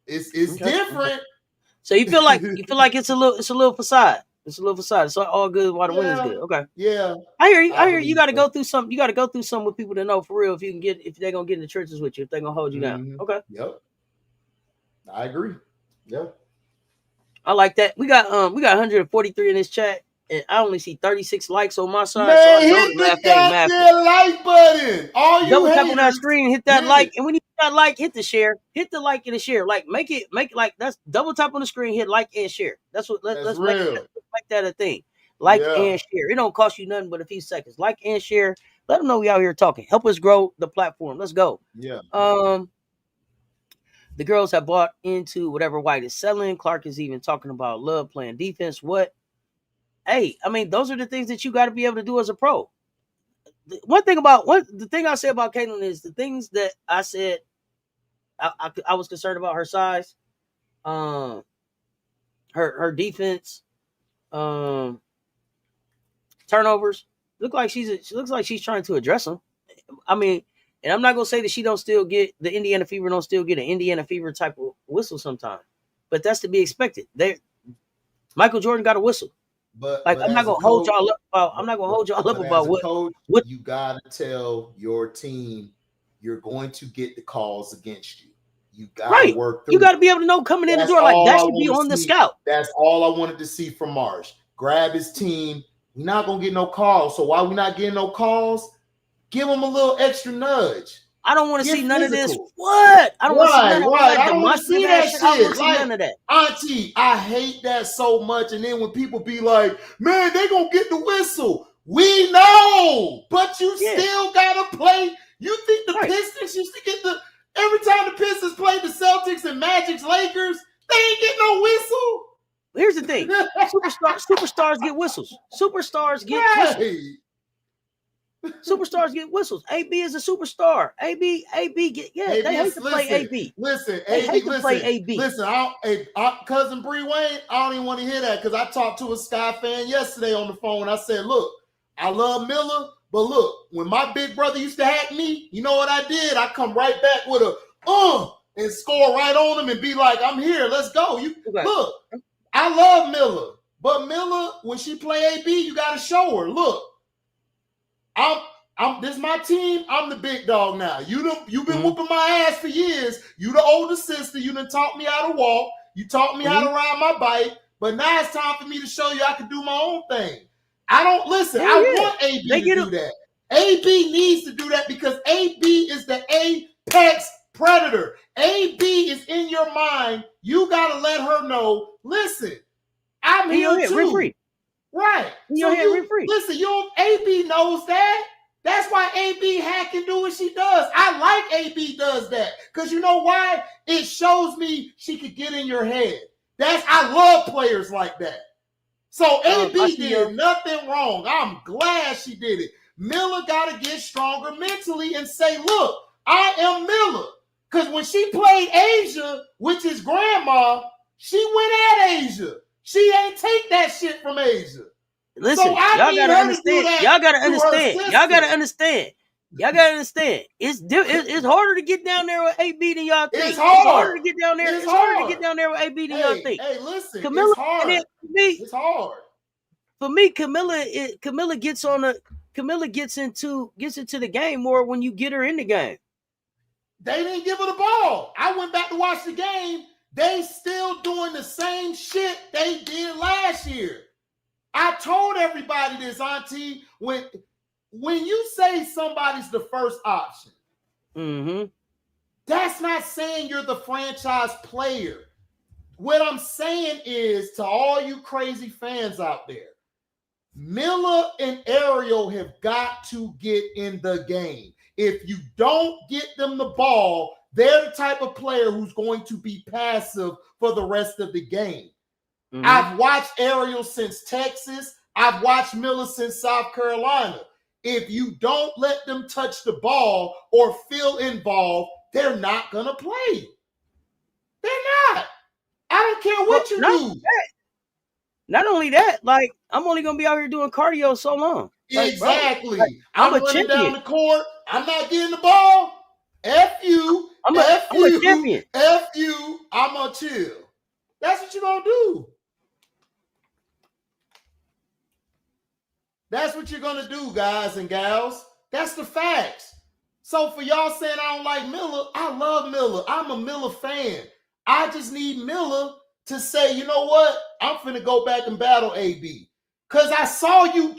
It's different. Okay. So you feel like it's a little facade. It's a little facade. It's all good while the winning's good. Okay. Yeah. I hear you. I hear you. You got to go through something. You got to go through something with people to know for real if they're gonna get in the churches with you, if they're gonna hold you down. Okay. Yep. I agree. Yep. I like that. We got 143 in this chat, and I only see 36 likes on my side. Man, so I know hit the goddamn like button. All you double tap on that haters, screen, hit that like, and when you hit that like, hit the share, hit the like and the share. Like make it like that's double tap on the screen, hit like and share. That's what let's make that a thing. Like and share. It don't cost you nothing but a few seconds. Like and share. Let them know we out here talking. Help us grow the platform. Let's go. Yeah. The girls have bought into whatever White is selling. Clark is even talking about love playing defense. What? Hey, I mean, those are the things that you got to be able to do as a pro. The thing I said about Caitlin is the things that I said I was concerned about her size, her defense, turnovers. She looks like she's trying to address them. I mean, and I'm not gonna say that she don't still get the Indiana Fever don't still get an Indiana Fever type of whistle sometimes, but that's to be expected. Michael Jordan got a whistle. But I'm not gonna hold y'all up about what. Coach, you gotta tell your team you're going to get the calls against you. You gotta work through. You gotta be able to know coming in the door. Like that should be on the scout. That's all I wanted to see from Marsh. Grab his team. We're not gonna get no calls. So why we not getting no calls? Give them a little extra nudge. I don't want to see none of this. What? I don't want to see none of that. I don't want to see that shit. I don't want to see none of that. Auntie, I hate that so much. And then when people be like, man, they gonna get the whistle. We know, but you still gotta play. You think the Pistons used to get every time the Pistons played the Celtics and Magic's Lakers, they ain't get no whistle. Here's the thing. Superstars get whistles. Superstars get whistles. Superstars get whistles. AB is a superstar. AB get they hate to play AB. Listen, AB. Listen, cousin Bree Wayne, I don't even want to hear that because I talked to a Sky fan yesterday on the phone. I said, look, I love Miller, but look, when my big brother used to hack me, you know what I did? I come right back with a and score right on him and be like, I'm here. Let's go. Look, I love Miller, but Miller, when she play AB, you got to show her. Look. This is my team. I'm the big dog now. You've been whooping my ass for years. You the older sister. You done taught me how to walk. You taught me how to ride my bike. But now it's time for me to show you I can do my own thing. I don't listen. I want AB to do that. AB needs to do that because AB is the apex predator. AB is in your mind. You gotta let her know. Listen, I'm here too. Right. Listen, AB knows that. That's why AB hack and do what she does. I like AB does that. Because you know why? It shows me she could get in your head. I love players like that. So AB did nothing wrong. I'm glad she did it. Miller got to get stronger mentally and say, look, I am Miller. Because when she played Asia, which is grandma, she went at Asia. She ain't take that shit from Asia. Listen, y'all gotta understand. Y'all gotta understand. It's harder to get down there with AB than y'all think. It's harder to get down there. It's harder to get down there with AB than y'all think. Hey, listen, Camilla, it's hard. It's hard. For me, Camilla gets into the game more when you get her in the game. They didn't give her the ball. I went back to watch the game. They still doing the same shit they did last year. I told everybody this, Auntie. When you say somebody's the first option, that's not saying you're the franchise player. What I'm saying is to all you crazy fans out there, Miller and Ariel have got to get in the game. If you don't get them the ball, they're the type of player who's going to be passive for the rest of the game. I've watched Ariel since Texas. I've watched Miller since South Carolina. If you don't let them touch the ball or feel involved, they're not going to play. They're not. I don't care what what you not do. that, not only that, like I'm only gonna be out here doing cardio so long. Like, Exactly. bro, like, I'm a running champion. down the court. I'm not getting the ball. F you. I'm F a you. champion. F you. I'm gonna chill. That's what you're gonna do. That's what you're gonna do, guys and gals. That's the facts. So for y'all saying I don't like Miller, I love Miller. I'm a Miller fan. I just need Miller to say, you know what? I'm finna go back and battle AB. Cause I saw you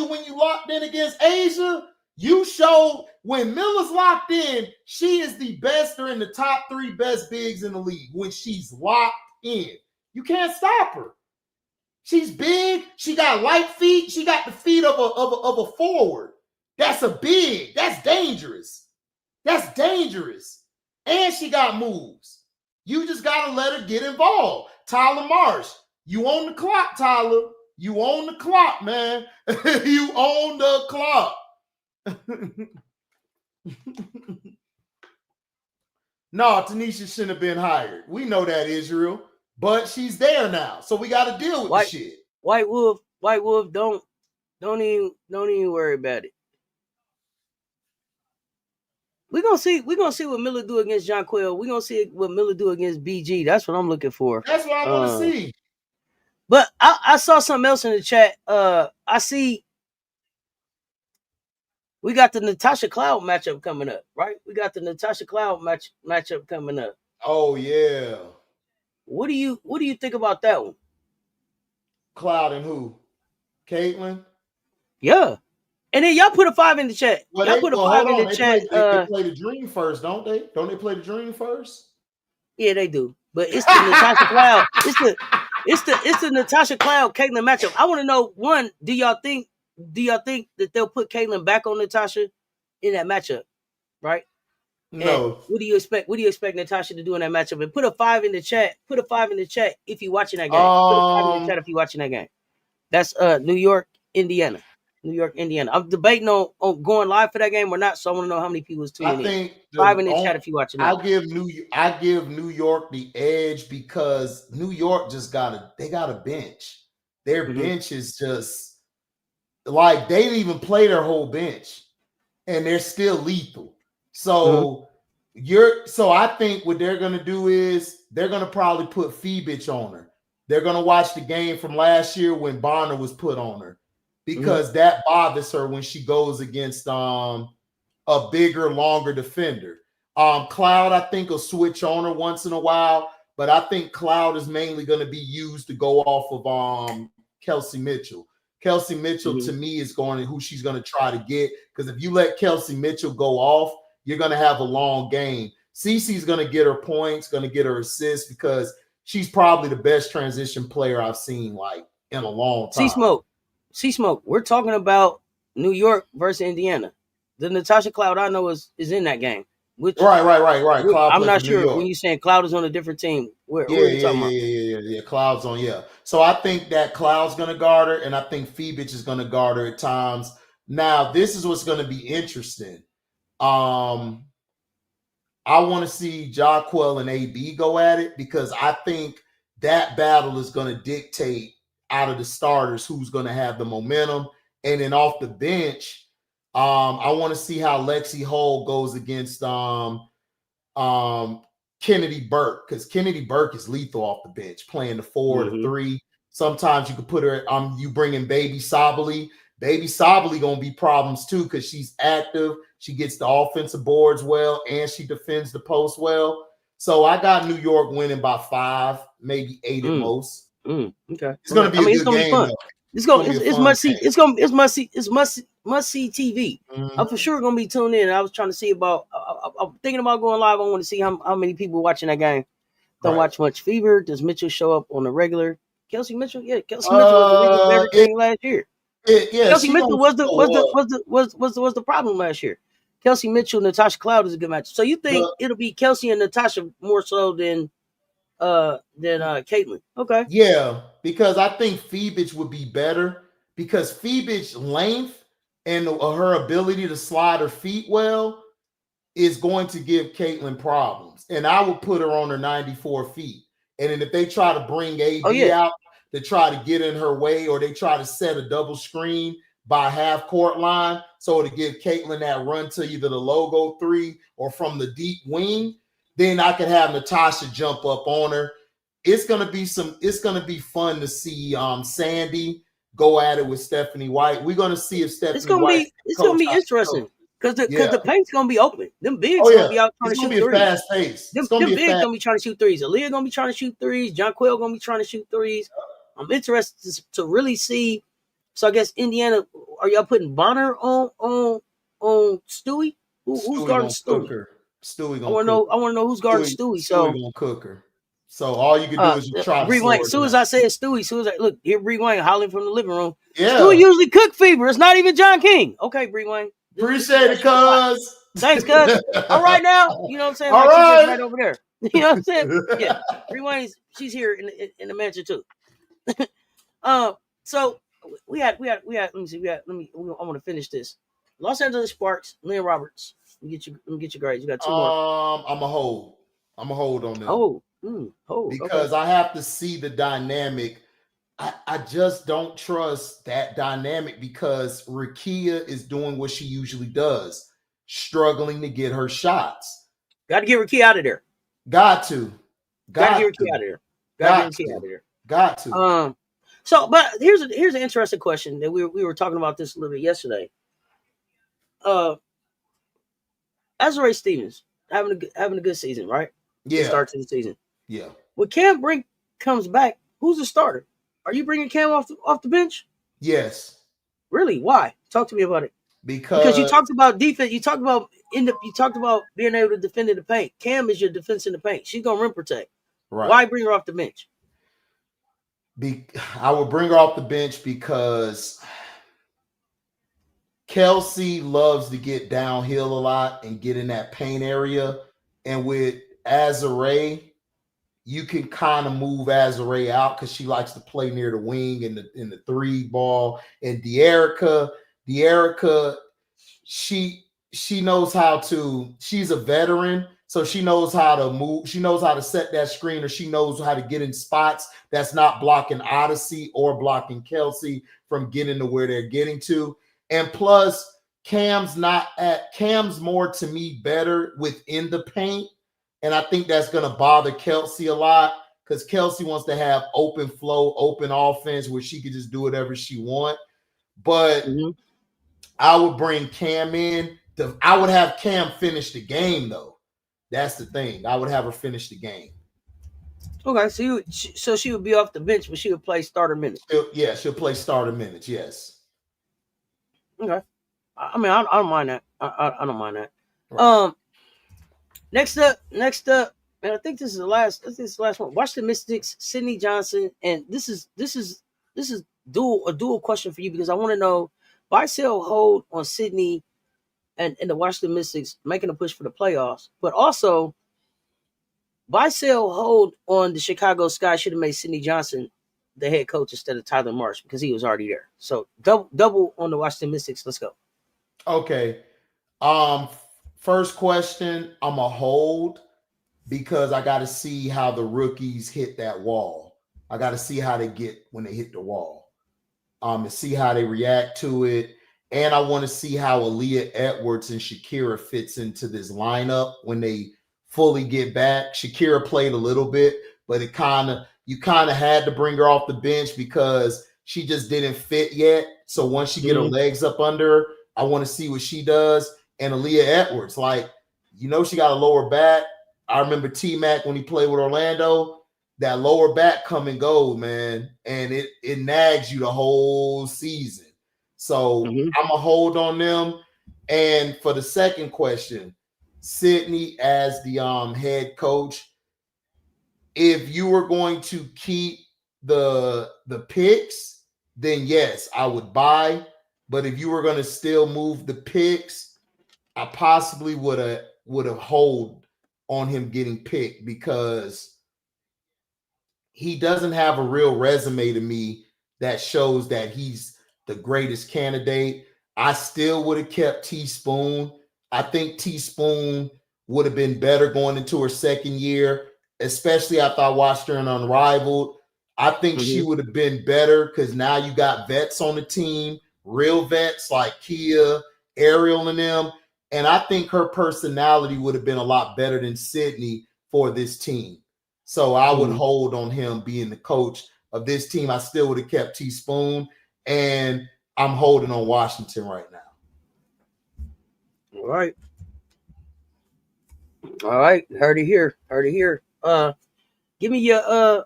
when you locked in against Asia. You showed when Miller's locked in, she is the best or in the top 3 best bigs in the league when she's locked in. You can't stop her. She's big. She got light feet. She got the feet of a forward. That's a big. That's dangerous. That's dangerous. And she got moves. You just got to let her get involved. Tyler Marsh, you on the clock, Tyler. You on the clock, man. You on the clock. No, Tanisha shouldn't have been hired. We know that, Israel. But she's there now. So we got to deal with the shit. White Wolf, don't even worry about it. We're gonna see what Miller do against Jonquel. We're gonna see what Miller do against BG. That's what I'm looking for. That's what I want to see. But I saw something else in the chat. I see we got the Natasha Cloud matchup coming up, right? We got the Natasha Cloud matchup coming up. Oh yeah. What do you think about that one? Cloud and who? Caitlyn? Yeah. And then y'all put a 5 in the chat. Well, y'all put a 5 in the chat. They play the Dream first, don't they? Don't they play the Dream first? Yeah, they do. But it's the Natasha Cloud. It's the Natasha Cloud Caitlyn matchup. I want to know, one, do y'all think that they'll put Caitlyn back on Natasha in that matchup? Right? No. And what do you expect? What do you expect Natasha to do in that matchup? And put a 5 in the chat. Put a 5 in the chat if you're watching that game. Put a 5 in the chat if you're watching that game. That's New York, Indiana. I'm debating on going live for that game or not. So I want to know how many people is tuning in. I think 5 in the chat if you're watching that. I give New York the edge because New York just got a bench. Their bench is just like they didn't even play their whole bench, and they're still lethal. So I think what they're gonna do is they're gonna probably put Fee-Bitch on her. They're gonna watch the game from last year when Bonner was put on her because that bothers her when she goes against a bigger, longer defender. Cloud, I think, will switch on her once in a while, but I think Cloud is mainly going to be used to go off of Kelsey Mitchell. Kelsey Mitchell, to me, is who she's going to try to get, because if you let Kelsey Mitchell go off, you're going to have a long game. Cece's going to get her points, going to get her assists, because she's probably the best transition player I've seen like in a long time. C-Smoke. We're talking about New York versus Indiana. The Natasha Cloud I know is in that game. Right. Cloud I'm not sure when you're saying Cloud is on a different team. Where are you talking about? Yeah. Cloud's on, yeah. So I think that Cloud's going to guard her, and I think Fee-Bitch is going to guard her at times. Now, this is what's going to be interesting. I want to see Jonquel and AB go at it, because I think that battle is going to dictate out of the starters who's going to have the momentum. And then off the bench, I want to see how Lexi Hull goes against Kennedy Burke, because Kennedy Burke is lethal off the bench, playing the 4 or 3. Sometimes you could put her, you bring in Baby Sabali. Baby Sabali going to be problems too, because she's active. She gets the offensive boards well, and she defends the post well. So I got New York winning by 5, maybe 8 at most. Okay, it's going to be a good game. Fun. It's must see. It's must see TV. I'm for sure gonna be tuned in. I was trying to see about. I'm thinking about going live. I want to see how many people watching that game. Don't watch much Fever. Does Mitchell show up on the regular? Kelsey Mitchell, Kelsey Mitchell was the reason for everything last year. Kelsey Mitchell was the problem last year. Kelsey Mitchell, Natasha Cloud is a good match. So you think it'll be Kelsey and Natasha more so than Caitlyn? Okay. Yeah, because I think Fee-Bitch would be better, because Fee-Bitch length and her ability to slide her feet well is going to give Caitlyn problems. And I would put her on her 94 feet. And then if they try to bring AD out to try to get in her way, or they try to set a double screen by half court line, so to give Caitlin that run to either the logo 3 or from the deep wing, then I could have Natasha jump up on her. It's gonna be fun to see Sandy go at it with Stephanie White. We're gonna see if Stephanie White. It's gonna be interesting because the paint's gonna be open. Them bigs gonna be out trying to shoot threes. It's gonna be a fast pace. Them bigs gonna be trying to shoot threes. Aaliyah gonna be trying to shoot threes. John Quill gonna be trying to shoot threes. I'm interested to really see. So I guess Indiana, are y'all putting Bonner on Stewie? Who's guarding Stewie? Stewie gonna I want to know who's guarding Stewie. So Stewie gonna cook her. So all you can do is try to. Wayne, as soon as I said Stewie, as soon as I look, here Bree Wayne hollering from the living room. Yeah. Stewie usually cook fever. It's not even John King. Okay, Bree Wayne. Appreciate it, cuz. Thanks, cuz. All right now. You know what I'm saying? All like right. She's right over there. You know what I'm saying? Yeah. Bree Wayne's, she's here in the mansion too. So we had let me see, I want to finish this. Los Angeles Sparks, Lynn Roberts. Let me get your grades. You got 2 more. I'm a hold on them. Because okay. I have to see the dynamic. I just don't trust that dynamic because Rakia is doing what she usually does, struggling to get her shots. Got to get Rakia out of there. Got to get Rakia out of there. Got to get Rakia out of there. Got to. So, but here's an interesting question that we were talking about this a little bit yesterday. Azurá Stevens having a good season, right? Yeah. Start to the season. Yeah. When Cam Brink comes back, who's the starter? Are you bringing Cam off the bench? Yes. Really? Why? Talk to me about it. Because you talked about defense. You talked about being able to defend in the paint. Cam is your defense in the paint. She's gonna rim protect. Right. Why bring her off the bench? I would bring her off the bench because Kelsey loves to get downhill a lot and get in that paint area. And with Azurá, you can kind of move Azurá out because she likes to play near the wing in the 3 ball. And De'Erica, she knows how to. She's a veteran, so she knows how to move. She knows how to set that screen, or she knows how to get in spots that's not blocking Odyssey or blocking Kelsey from getting to where they're getting to. And plus, Cam's more to me better within the paint. And I think that's going to bother Kelsey a lot because Kelsey wants to have open flow, open offense where she could just do whatever she wants. But I would bring Cam in. I would have Cam finish the game, though. That's the thing. I would have her finish the game. Okay, so she would be off the bench, but she would play starter minutes. She'll play starter minutes, yes. Okay. I mean, I don't mind that. I don't mind that. Right. Next up, and I think this is the last one. Washington Mystics, Sydney Johnson, and this is a dual question for you because I want to know buy, sell, hold on Sydney and the Washington Mystics making a push for the playoffs, but also buy, sell, hold on the Chicago Sky should have made Sydney Johnson the head coach instead of Tyler Marsh because he was already there. So double on the Washington Mystics. Let's go. Okay. First question, I'm a hold because I got to see how the rookies hit that wall. I got to see how they get when they hit the wall, and see how they react to it. And I want to see how Aaliyah Edwards and Shakira fits into this lineup when they fully get back. Shakira played a little bit, but you kind of had to bring her off the bench because she just didn't fit yet. So once she get her legs up under her, I want to see what she does. And Aaliyah Edwards, she got a lower back. I remember T-Mac when he played with Orlando, that lower back come and go, man. And it nags you the whole season. So I'm a hold on them. And for the second question, Sydney as the head coach, if you were going to keep the picks, then yes, I would buy. But if you were going to still move the picks, I possibly would have hold on him getting picked because he doesn't have a real resume to me that shows that he's the greatest candidate. I still would have kept Teaspoon. I think Teaspoon would have been better going into her second year. especially after I watched her in Unrivaled. I think she would have been better because now you got vets on the team, real vets like Kia, Ariel, and them. And I think her personality would have been a lot better than Sydney for this team. So I would hold on him being the coach of this team. I still would have kept Teaspoon, and I'm holding on Washington right now. All right. All right. Heard it here. Heard it here. Give me your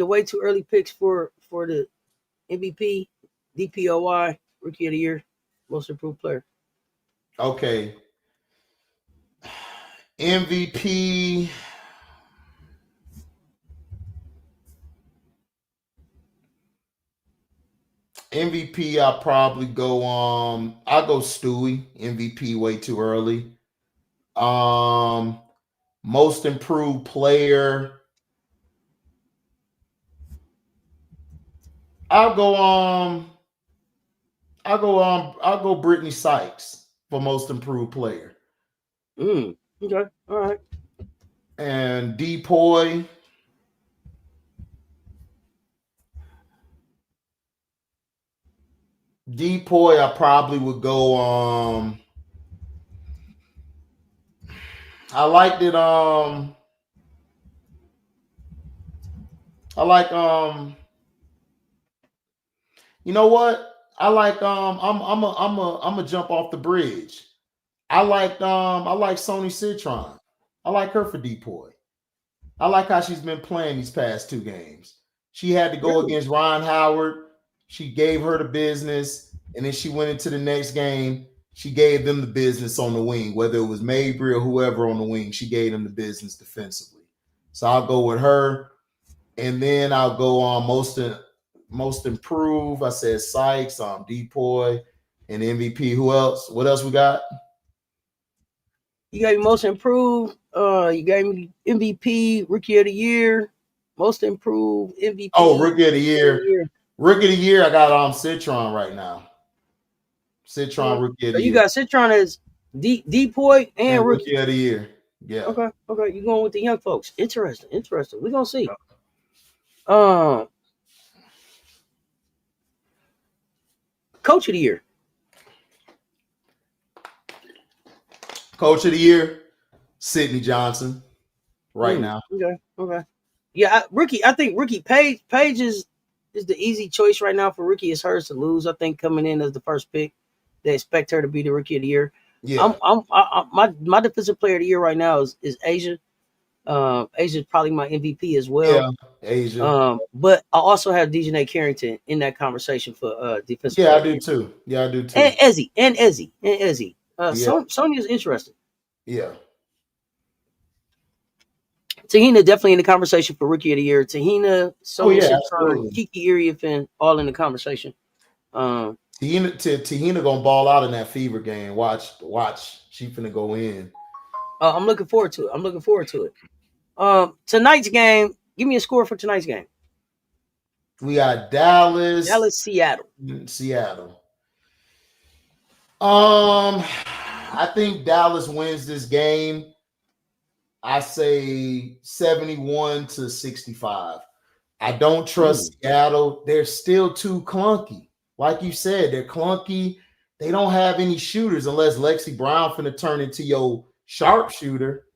way too early picks for the MVP, DPOY, Rookie of the Year, Most Improved Player. Okay. MVP. MVP, I'll probably go I'll go Stewie. MVP way too early. Most improved player. I'll go Brittany Sykes for most improved player. Okay. All right. And Depoy. I probably would go I liked it you know what? I like I'm a jump off the bridge. I like Sony Citron. I like her for Depoy. I like how she's been playing these past 2 games. She had to go against Ron Howard. She gave her the business, and then she went into the next game. She gave them the business on the wing, whether it was Mabry or whoever on the wing. She gave them the business defensively. So I'll go with her, and then I'll go on most improved. I said Sykes, Depoy, and MVP. Who else? What else we got? You gave me most improved. You gave me MVP, Rookie of the Year, most improved MVP. Oh, Rookie of the Year. Rookie of the Year. I got Citron right now. Citron Rookie of the Year. You got Citron as Depoy and Rookie of the Year. Yeah. Okay. You going with the young folks? Interesting. We're gonna see. Coach of the Year. Coach of the Year, Sidney Johnson, right now. Okay. Yeah, Rookie. I think Rookie Page is the easy choice right now for Rookie. It's hers to lose. I think coming in as the first pick, they expect her to be the Rookie of the Year. Yeah. My defensive player of the year right now is Asia. Asia's probably my MVP as well. Yeah, Asia. But I also have Dejanay Carrington in that conversation for defensive. Yeah, I do too. And Ezzy. Sonya's interesting. Yeah. Tahina definitely in the conversation for Rookie of the Year. Tahina, Sonya, Kiki Iriafin, all in the conversation. Tahina gonna ball out in that Fever game. Watch. She finna go in. I'm looking forward to it. Tonight's game. Give me a score for tonight's game. We got Dallas, Seattle. I think Dallas wins this game. I say 71-65. I don't trust Seattle. They're still too clunky. Like you said, they're clunky. They don't have any shooters unless Lexi Brown finna turn into your sharpshooter.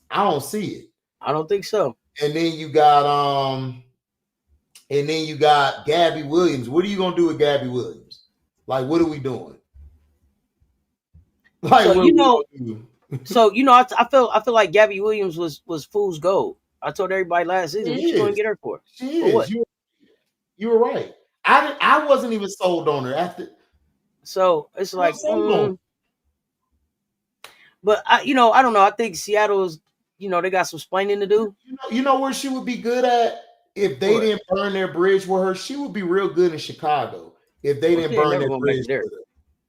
I don't see it. I don't think so. And then you got Gabby Williams. What are you gonna do with Gabby Williams? Like, what are we doing? Like, I feel like Gabby Williams was fool's gold. I told everybody last season what you gonna get her for. She is. You were right. I wasn't even sold on her after. So it's like, but I don't know. I think Seattle's, they got some explaining to do. You know where she would be good at if they didn't burn their bridge with her. She would be real good in Chicago if they didn't burn their bridge with her.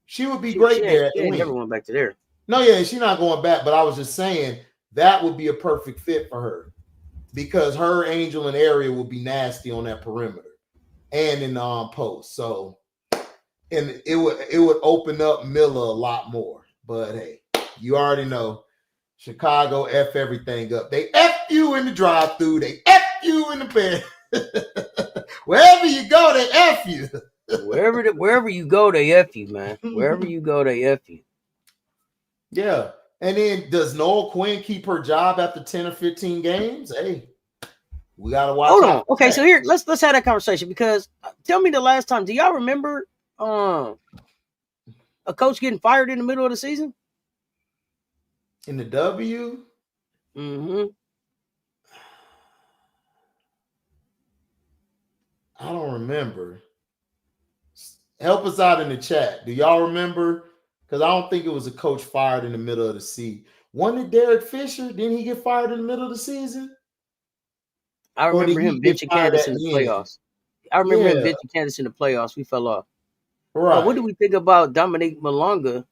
She would be great there. She ain't never went back to there. No, yeah, she's not going back. But I was just saying that would be a perfect fit for her because her Angel and Area would be nasty on that perimeter and in the post. So, and it would open up Miller a lot more. But hey, you already know Chicago F everything up. They F you in the drive-thru. They F you in the bed. Wherever you go, they F you. Wherever you go, they F you, man. Wherever you go, they F you. Yeah. And then does Noel Quinn keep her job after 10 or 15 games? Hey, we gotta watch. Hold on. Okay, so here let's have that conversation, because tell me the last time. Do y'all remember a coach getting fired in the middle of the season? In the W? Mm-hmm. I don't remember. Help us out in the chat. Do y'all remember? Because I don't think it was a coach fired in the middle of the season. Wasn't it Derek Fisher? Didn't he get fired in the middle of the season? I remember him benching Candace in the playoffs. I remember him benching Candace in the playoffs. We fell off. Right. What do we think about Dominique Malonga?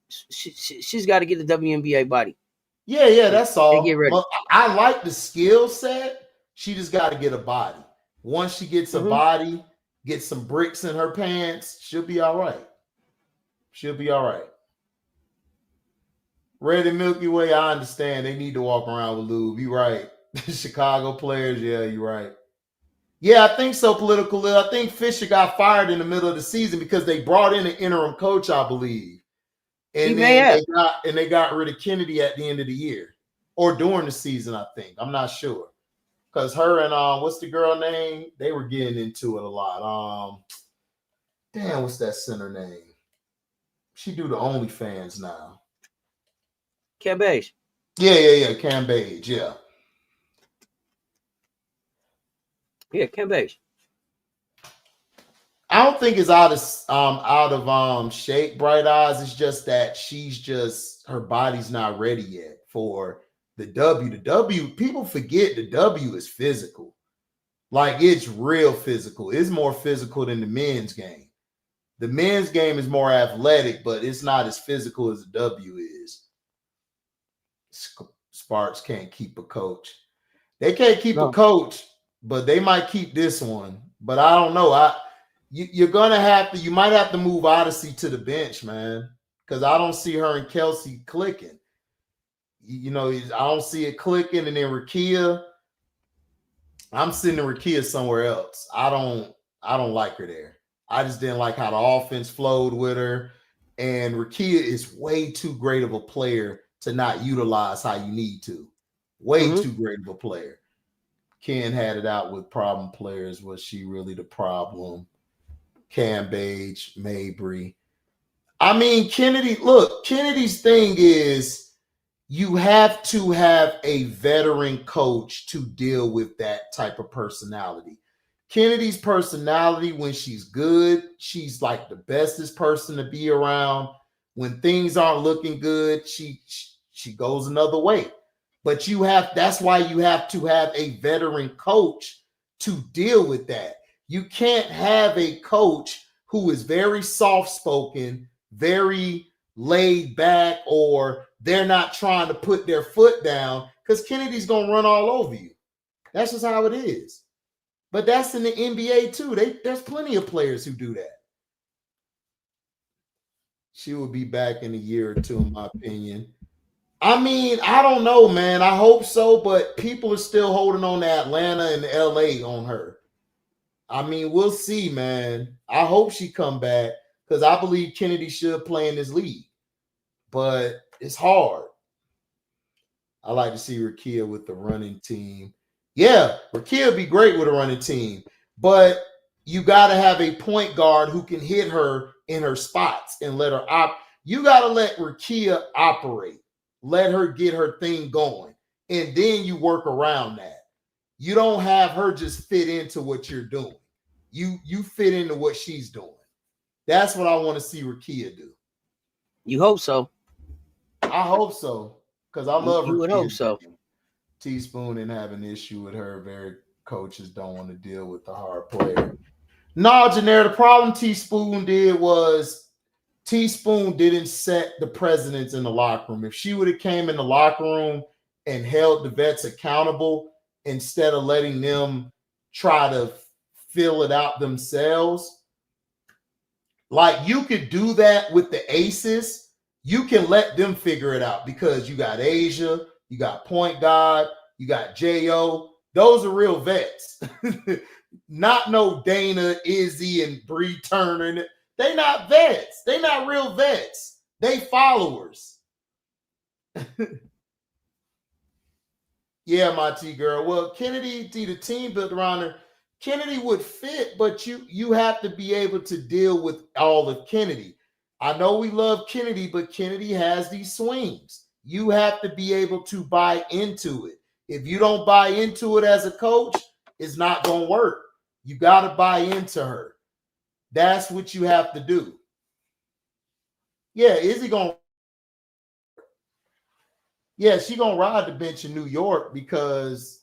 She's got to get the WNBA body. Yeah, that's all. Get ready. Well, I like the skill set. She just got to get a body. Once she gets a body, get some bricks in her pants, she'll be all right. She'll be all right. Red and Milky Way, I understand. They need to walk around with lube. You're right. Chicago players, yeah, you're right. Yeah, I think so, Political. I think Fisher got fired in the middle of the season because they brought in an interim coach, I believe. And they got rid of Kennedy at the end of the year. Or during the season, I think. I'm not sure. Because her and what's the girl name? They were getting into it a lot. Damn, what's that center name? She do the OnlyFans now. Cam Beige. Yeah. Cam Beige, yeah. Yeah, Cam Beige. I don't think it's out of shape, Bright Eyes. It's just that her body's not ready yet for the W. The W, people forget the W is physical. Like, it's real physical. It's more physical than the men's game. The men's game is more athletic, but it's not as physical as the W is. Sparks can't keep a coach. They can't keep a coach, but they might keep this one. But I don't know. You might have to move Odyssey to the bench, man, because I don't see her and Kelsey clicking. I don't see it clicking. And then Rakia, I'm sending Rakia somewhere else. I don't like her there. I just didn't like how the offense flowed with her. And Rakia is way too great of a player to not utilize how you need to. Way too great of a player. Ken had it out with problem players. Was she really the problem? Cam Beige, Mabry. I mean, Kennedy's thing is you have to have a veteran coach to deal with that type of personality. Kennedy's personality, when she's good, she's like the bestest person to be around. When things aren't looking good, she goes another way. But that's why you have to have a veteran coach to deal with that. You can't have a coach who is very soft-spoken, very laid back, or they're not trying to put their foot down, because Kennedy's going to run all over you. That's just how it is. But that's in the NBA too. There's plenty of players who do that. She will be back in a year or two, in my opinion. I mean, I don't know, man. I hope so, but people are still holding on to Atlanta and LA on her. I mean, we'll see, man. I hope she come back, because I believe Kennedy should play in this league. But it's hard. I like to see Rakia with the running team. Yeah, Rakia would be great with a running team. But you got to have a point guard who can hit her in her spots and let her You got to let Rakia operate. Let her get her thing going. And then you work around that. You don't have her just fit into what you're doing. You fit into what she's doing. That's what I want to see Rakia do. You hope so. I hope so, because I love Rakia. You would hope so. Teaspoon didn't have an issue with her. Very coaches don't want to deal with the hard player. No, Janair, the problem Teaspoon did was Teaspoon didn't set the precedence in the locker room. If she would have came in the locker room and held the vets accountable instead of letting them try to fill it out themselves, like, you could do that with the aces. you can let them figure it out because you got Asia, you got Point God, you got J.O. Those are real vets. Not no Dana, Izzy, and Bree Turner. They not vets. They not real vets. They followers. Yeah, my T girl. Well, Kennedy, the team built around her. Kennedy would fit, but you have to be able to deal with all of Kennedy. I know we love Kennedy, but Kennedy has these swings. You have to be able to buy into it. If you don't buy into it as a coach, it's not going to work. You got to buy into her. That's what you have to do. Yeah, is he going to? Yeah, she going to ride the bench in New York because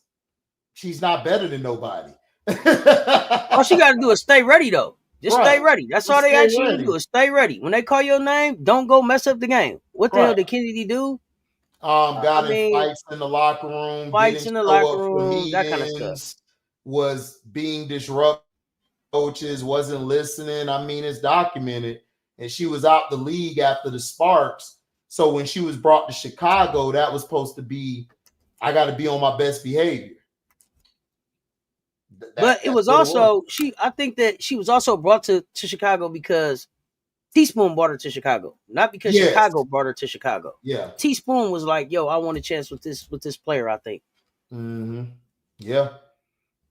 she's not better than nobody. All she got to do is stay ready, though. Just stay ready. That's all they ask you to do is stay ready. When they call your name, don't go mess up the game. What the hell did Kennedy do? Got in fights in the locker room, fights in the locker room, that kind of stuff. Was being disruptive. Coaches wasn't listening. I mean, it's documented. And she was out the league after the Sparks. So when she was brought to Chicago, that was supposed to be, I got to be on my best behavior. But it was also I think that she was also brought to Chicago because Teaspoon brought her to Chicago, not because Chicago brought her to Chicago. Yeah, Teaspoon was like, "Yo, I want a chance with this player." I think. Mm-hmm. Yeah,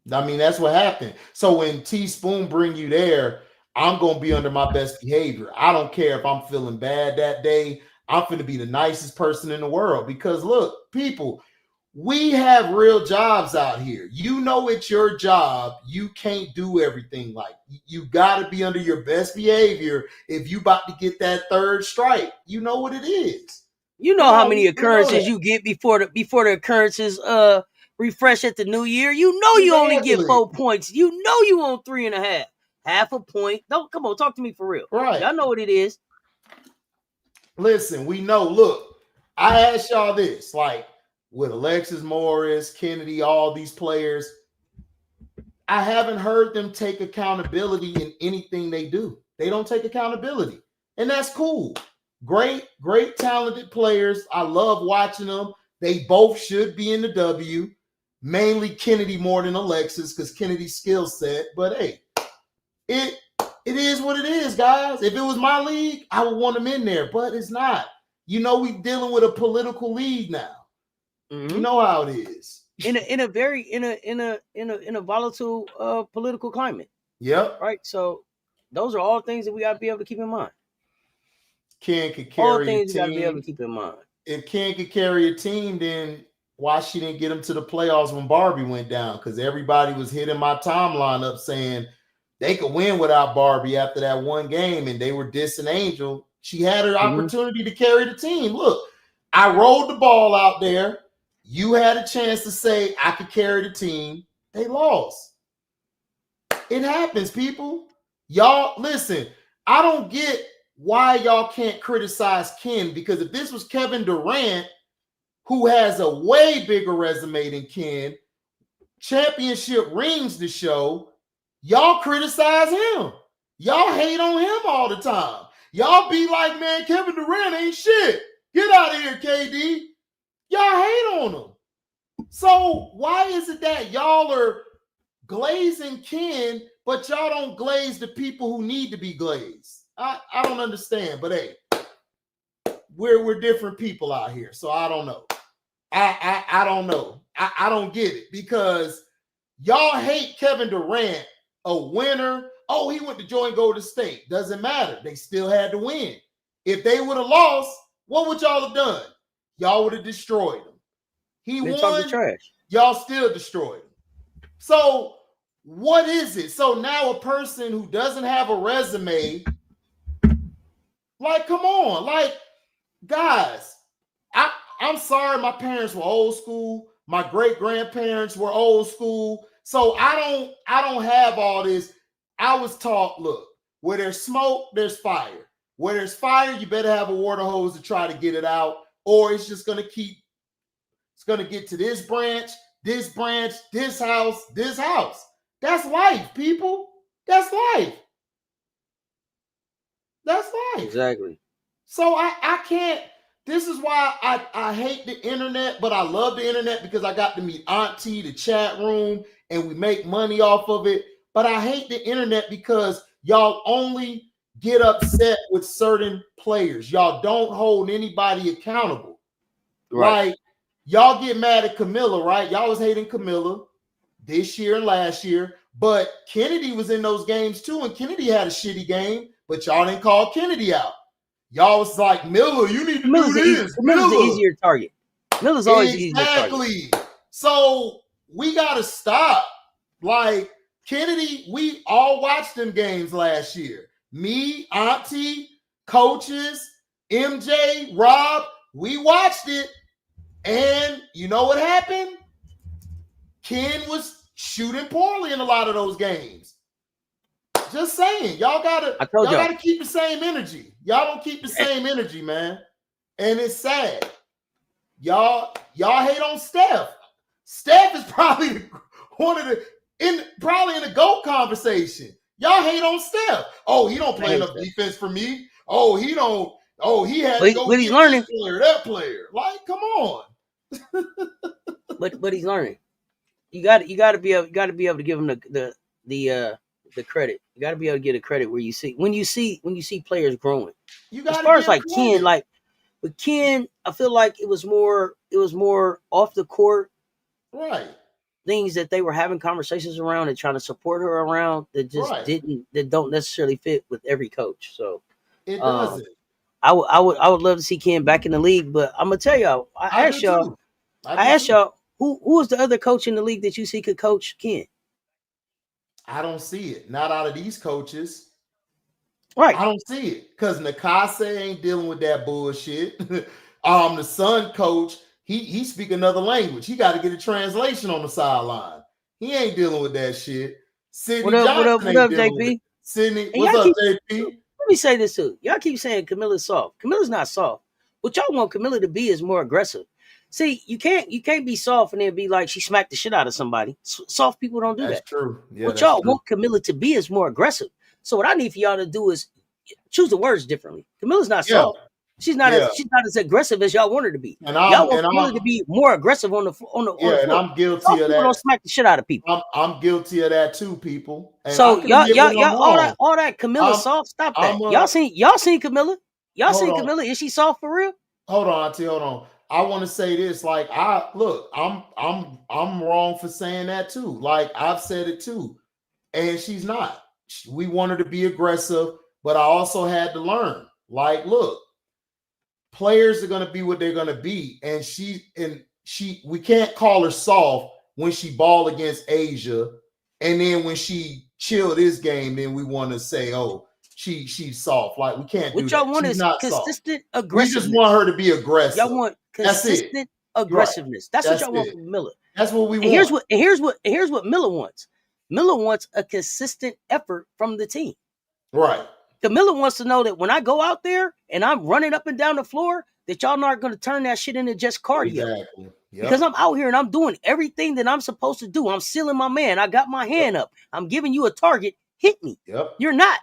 I mean that's what happened. So when Teaspoon bring you there, I'm gonna be under my best behavior. I don't care if I'm feeling bad that day. I'm gonna be the nicest person in the world because look, people. We have real jobs out here. You know it's your job. You can't do everything like you got to be under your best behavior if you about to get that third strike. You know what it is. You know how many occurrences you get before the occurrences refresh at the new year. You know you only get 4 points. You know you on 3.5. Half a point. Don't come on, talk to me for real. Right. Y'all know what it is. Listen, we know. Look, I asked y'all this, like with Alexis Morris, Kennedy, all these players, I haven't heard them take accountability in anything they do. They don't take accountability, and that's cool. Great, talented players. I love watching them. They both should be in the W, mainly Kennedy more than Alexis because Kennedy's skill set. But hey, it is what it is, guys. If it was my league, I would want them in there, but it's not. You know, we're dealing with a political league now. Mm-hmm. You know how it is. In a very volatile political climate. Yep. Right. So those are all things that we got to be able to keep in mind. Ken could carry all things a team. You got to be able to keep in mind. If Ken could carry a team, then why she didn't get him to the playoffs when Barbie went down? Because everybody was hitting my timeline up saying they could win without Barbie after that one game, and they were dissing Angel. She had her opportunity to carry the team. Look, I rolled the ball out there. You had a chance to say I could carry the team. They lost. It happens, people. Y'all, listen, I don't get why y'all can't criticize Ken, because if this was Kevin Durant, who has a way bigger resume than Ken, championship rings to show, y'all criticize him. Y'all hate on him all the time. Y'all be like, man, Kevin Durant ain't shit. Get out of here, KD. Y'all hate on him. So why is it that y'all are glazing Ken, but y'all don't glaze the people who need to be glazed? I don't understand, but hey, we're different people out here, so I don't know. I don't know. I don't get it because y'all hate Kevin Durant, a winner. Oh, he went to join Golden State. Doesn't matter. They still had to win. If they would have lost, what would y'all have done? Y'all would have destroyed him. He won. Trash. Y'all still destroyed him. So what is it? So now a person who doesn't have a resume, like, come on, like, guys, I'm sorry, my parents were old school. My great-grandparents were old school. So I don't have all this. I was taught, look, where there's smoke, there's fire. Where there's fire, you better have a water hose to try to get it out, or it's just going to get to this branch, this house, this house. That's life, people. That's life. That's life. Exactly. So I can't. This is why I hate the internet, but I love the internet because I got to meet Auntie, the chat room, and we make money off of it. But I hate the internet because y'all only get upset with certain players. Y'all don't hold anybody accountable. Right. Like, y'all get mad at Camilla, right? Y'all was hating Camilla this year and last year, but Kennedy was in those games too, and Kennedy had a shitty game, but y'all didn't call Kennedy out. Y'all was like, Miller, you need to do this. Miller's the easier target. Miller's always the easier target. Exactly. So we gotta stop. Like, Kennedy, we all watched them games last year. Me, Auntie, coaches, MJ, Rob, we watched it. And you know what happened? Ken was shooting poorly in a lot of those games. Just saying, y'all gotta keep the same energy. Y'all don't keep the same energy, man. And it's sad. Y'all hate on Steph. Steph is probably one of the probably in the GOAT conversation. Y'all hate on Steph. Oh, he don't play enough defense for me. Oh, he don't. Oh, he had to go get this player, that player. Like, come on. but he's learning. You got to be able to give him the credit. You got to be able to get a credit where you see players growing. As far as like Ken, like with Ken, I feel like it was more off the court, right? Things that they were having conversations around and trying to support her around that just don't necessarily fit with every coach. So it doesn't. I would love to see Ken back in the league, but I'm gonna tell y'all. I asked y'all who was the other coach in the league that you see could coach Ken? I don't see it. Not out of these coaches. Right. I don't see it. Because Nakase ain't dealing with that bullshit. The Sun coach, he speak another language. He got to get a translation on the sideline. He ain't dealing with that shit. Sydney what up, JP? Sydney, what's up, JP? Let me say this too. Y'all keep saying Camilla's soft. Camilla's not soft. What y'all want Camilla to be is more aggressive. See, you can't be soft and then be like she smacked the shit out of somebody. Soft people don't do that. That's true. Yeah, what y'all want Camilla to be is more aggressive. So what I need for y'all to do is choose the words differently. Camilla's not soft. She's not as aggressive as y'all want her to be. And y'all want Camilla to be more aggressive on the floor. And I'm guilty of that. Don't smack the shit out of people. I'm guilty of that too, people. And so y'all all that Camilla soft. Stop that. Y'all seen Camilla? Y'all seen Camilla? Is she soft for real? Hold on, Auntie. Hold on. I want to say this. Like, I'm wrong for saying that too. Like, I've said it too, and she's not. We want her to be aggressive, but I also had to learn. Like, look, players are going to be what they're going to be, and we can't call her soft when she balled against Asia, and then when she chilled this game, then we want to say, oh, she's soft. Like, we can't do that. What y'all want is consistent aggressiveness. We just want her to be aggressive. Y'all want consistent aggressiveness. That's what y'all want from Miller. That's what we want. Here's what Miller wants. Miller wants a consistent effort from the team. Right. Miller wants to know that when I go out there and I'm running up and down the floor, that y'all not going to turn that shit into just cardio. Exactly. Yep. Because I'm out here and I'm doing everything that I'm supposed to do. I'm sealing my man. I got my hand up. I'm giving you a target. Hit me. Yep. You're not.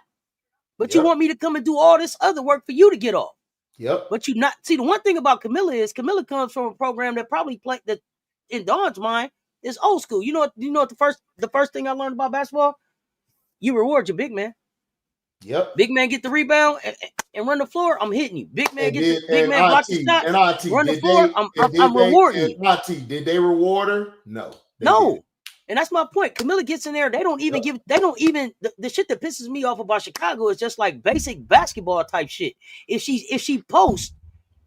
But you want me to come and do all this other work for you to get off. Yep. But you not. See, the one thing about Camilla is Camilla comes from a program that probably played that in Dawn's mind is old school. You know what the first thing I learned about basketball? You reward your big man. Yep. Big man get the rebound and run the floor. I'm hitting you. Big man block the shot. And Auntie, run the floor. I'm rewarding you. Auntie, did they reward her? No. No. And that's my point. Camilla gets in there. They don't even the shit that pisses me off about Chicago is just like basic basketball type shit. If she posts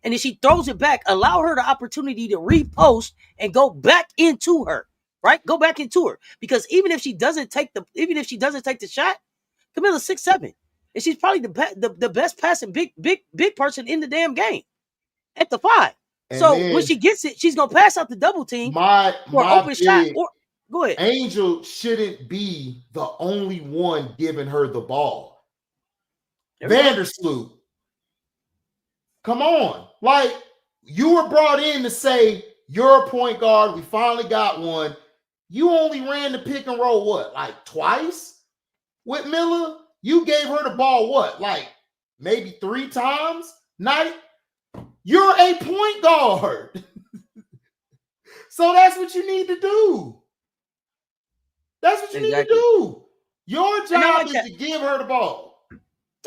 and if she throws it back, allow her the opportunity to repost and go back into her. Right? Go back into her. Because even if she doesn't take the shot, Camilla's 6'7". And she's probably the best passing big person in the damn game at the 5. And so when she gets it, she's gonna pass out the double team for an open shot. Or go ahead. Angel shouldn't be the only one giving her the ball. Vandersloot, come on. Like, you were brought in to say you're a point guard. We finally got one. You only ran the pick and roll, what, like twice with Miller? You gave her the ball, what, like maybe 3 times? You're a point guard. So that's what you need to do. That's what you need to do. Your job is to give her the ball.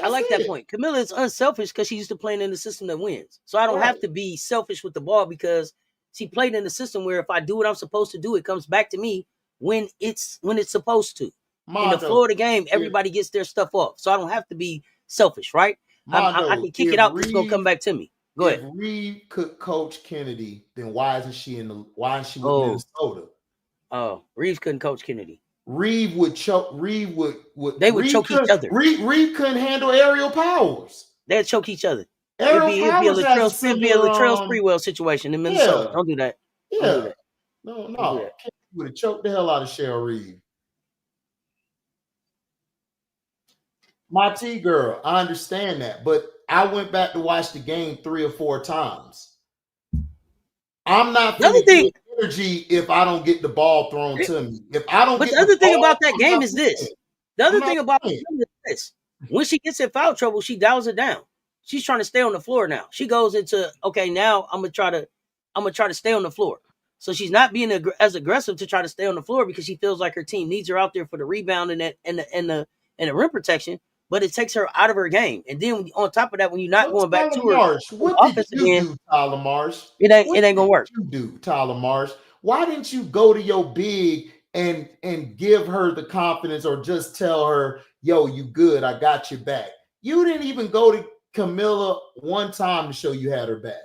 I like that point. Camilla is unselfish because she's used to playing in the system that wins. So I don't have to be selfish with the ball because she played in the system where if I do what I'm supposed to do, it comes back to me when it's supposed to. In the flow of the game, everybody gets their stuff off. So I don't have to be selfish, right? I can kick it out. It's gonna come back to me. Go ahead. If Reeve could coach Kennedy, then why isn't she with Minnesota? Oh, Reeves couldn't coach Kennedy. Reeve would choke. They would choke each other. Reeve couldn't handle aerial powers. They'd choke each other. It'd be a Latrell Sprewell situation in Minnesota. Don't do that. Yeah. No. Kennedy would have choked the hell out of Cheryl Reeve. My T girl, I understand that, but I went back to watch the game 3 or 4 times. I'm not going to get energy if I don't get the ball thrown to me. If I don't. But the other thing about that game is this. The other thing about it is this: when she gets in foul trouble, she dials it down. She's trying to stay on the floor now. She goes into now I'm gonna try to stay on the floor. So she's not being as aggressive to try to stay on the floor because she feels like her team needs her out there for the rebound and the rim protection. But it takes her out of her game. And then on top of that, when you're not going back to her, what did you do, Tyler Marsh? It ain't gonna work. What did you do, Tyler Marsh? Why didn't you go to your big and give her the confidence, or just tell her, "Yo, you good? I got your back." You didn't even go to Camilla one time to show you had her back.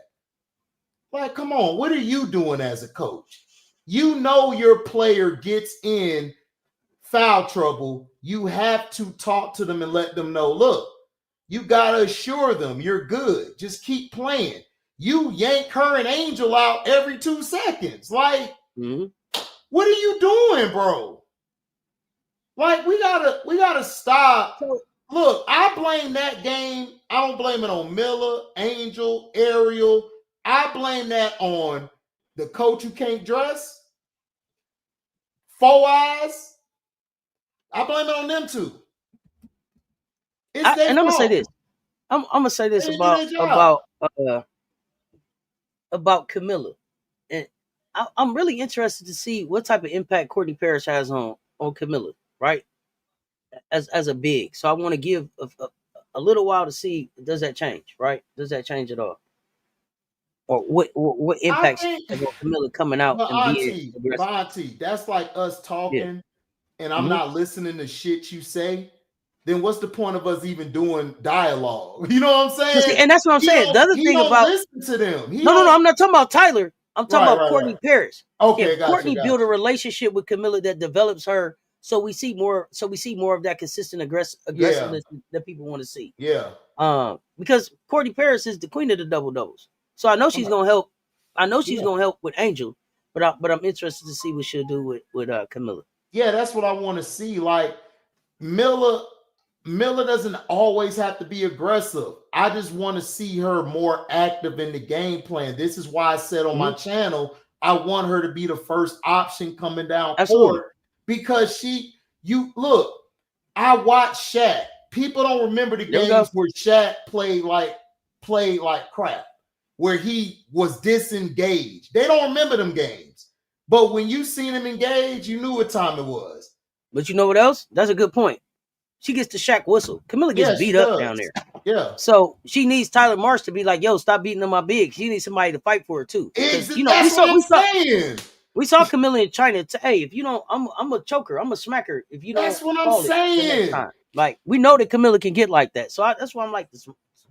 Like, come on, what are you doing as a coach? You know your player gets in foul trouble. You have to talk to them and let them know, look, you got to assure them you're good. Just keep playing. You yank her and Angel out every 2 seconds. Like, what are you doing, bro? Like, we gotta stop. Look, I blame that game. I don't blame it on Miller, Angel, Ariel. I blame that on the coach who can't dress, 4 Eyes. I blame it on them too. And I'm gonna say this. I'm gonna say this about Camilla, and I'm really interested to see what type of impact Courtney Parrish has on Camilla, right? As a big, so I want to give a little while to see, does that change, right? Does that change at all, or what impacts Camilla coming out and being aggressive? Auntie, that's like us talking. And I'm not listening to shit you say, then what's the point of us even doing dialogue? You know what I'm saying? And that's what I'm saying. The other thing about listen to them. No, I'm not talking about Tyler. I'm talking about Courtney Parrish. Okay, Courtney built a relationship with Camilla that develops her, so we see more of that consistent aggressiveness that people want to see. Yeah. Because Courtney Parrish is the queen of the double doubles. So I know she's gonna help. I know she's gonna help with Angel, but I'm interested to see what she'll do with Camilla. Yeah, that's what I want to see. Like, Miller doesn't always have to be aggressive. I just want to see her more active in the game plan. This is why I said on my channel, I want her to be the first option coming down court, because look, I watched Shaq. People don't remember the games where Shaq played like crap, where he was disengaged. They don't remember them games. But when you seen him engage, you knew what time it was. But you know what else? That's a good point. She gets the Shaq whistle. Camilla gets beat up down there. Yeah. So she needs Tyler Marsh to be like, yo, stop beating on my big. She needs somebody to fight for her too. We saw Camilla in China. Hey, if you don't, I'm a choker. I'm a smacker. If you don't, that's what I'm saying. Like, we know that Camilla can get like that. So that's why I'm like, this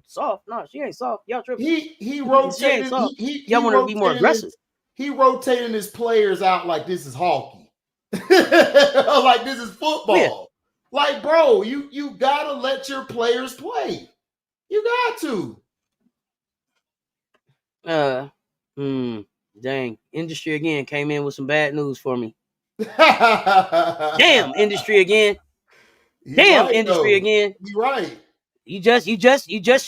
soft. No, she ain't soft. Y'all tripping. He rotated. Y'all want her to be more aggressive. He rotating his players out like this is hockey, like this is football. Yeah. Like, bro, you gotta let your players play. You got to. Dang, industry again came in with some bad news for me. Damn, industry again. Again. You're right. You just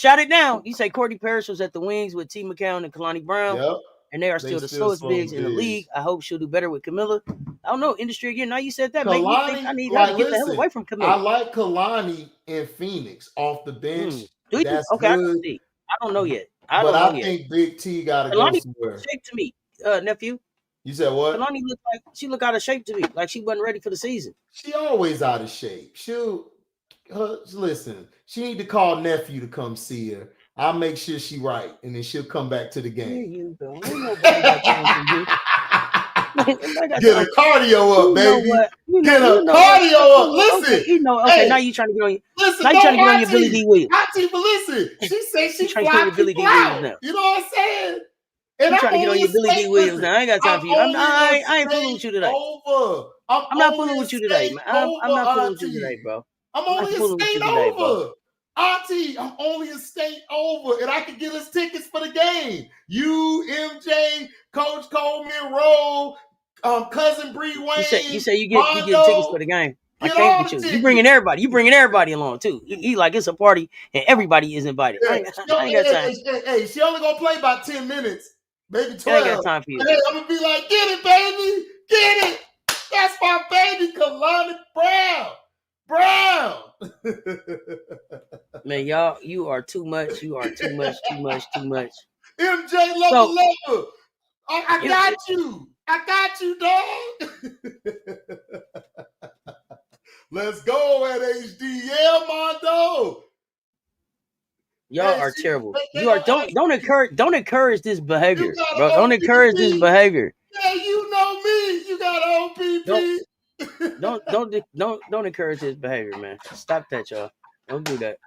shot it down. You say Courtney Parrish was at the wings with T. McCown and Kalani Brown. Yep. And they are still the slowest bigs in the league. I hope she'll do better with Camilla. I don't know, industry again. Now you said that, make me think I need to get the hell away from Camilla. I like Kalani in Phoenix off the bench. Do you? That's okay, good. I don't know yet. I But don't know I yet. think Big T got to go Kalani somewhere. shape to me, nephew. You said what? Kalani look out of shape to me, like she wasn't ready for the season. She always out of shape. Listen. She need to call nephew to come see her. I'll make sure she right, and then she'll come back to the Here game. you go. Ain't nobody got time for you. Get her cardio up, baby. Get her cardio up. Listen. Okay, Hey, now you trying to get on. listen, Now you trying to get on your Billy D. Williams. Auntie, but listen, she said she trying to get on your Billy D. Williams now. You know what I'm saying? And You trying to get on your Billy D. Williams now. I ain't got time for you. I ain't fooling with you today. I'm not fooling with you today, man. I'm not fooling with you today, bro. I'm only a state over. Auntie, I'm only a state over, and I can get us tickets for the game. You, MJ, Coach Coleman, Rowe, cousin Bree Wayne. You say you get tickets for the game. I can't with you. You bringing everybody. You bringing everybody along too. He like it's a party and everybody is invited. Yeah. I ain't got time. Hey, she only gonna play about 10 minutes, maybe 12. I ain't got time for you. Hey, I'm gonna be like, get it, baby, get it. That's my baby, Kalani Brown. Man, y'all, you are too much. You are too much. MJ, lover. I got you. I got you, dog. Let's go at HDL, Mondo. Y'all are terrible. You are don't encourage this behavior, bro. Don't encourage this behavior. Yeah, you know me. You got OPP. Don't encourage this behavior, man. Stop that, y'all. Don't do that.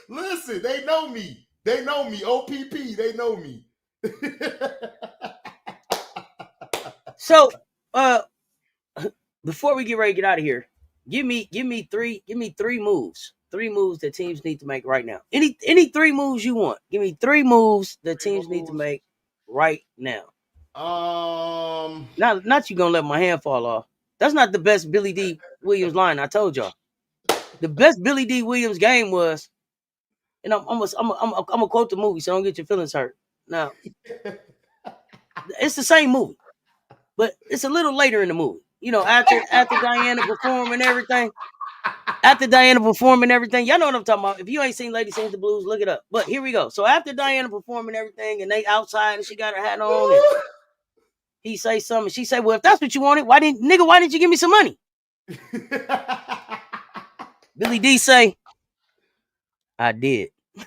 Listen, they know me. OPP, they know me. So, before we get ready to get out of here, give me three moves. 3 moves that teams need to make right now. Any 3 moves you want. Give me 3 moves that teams need to make right now. Not you gonna let my hand fall off. That's not the best Billy D. Williams line. I told y'all. The best Billy D. Williams game was, and I'm gonna quote the movie, so don't get your feelings hurt. Now, it's the same movie, but it's a little later in the movie. You know, after Diana performed and everything. Y'all know what I'm talking about. If you ain't seen Lady Sings the Blues, look it up. But here we go. So after Diana performing everything, and they outside, and she got her hat on, and he say something, she say, "Well, if that's what you wanted, why didn't you give me some money?" Billy D say, "I did." That's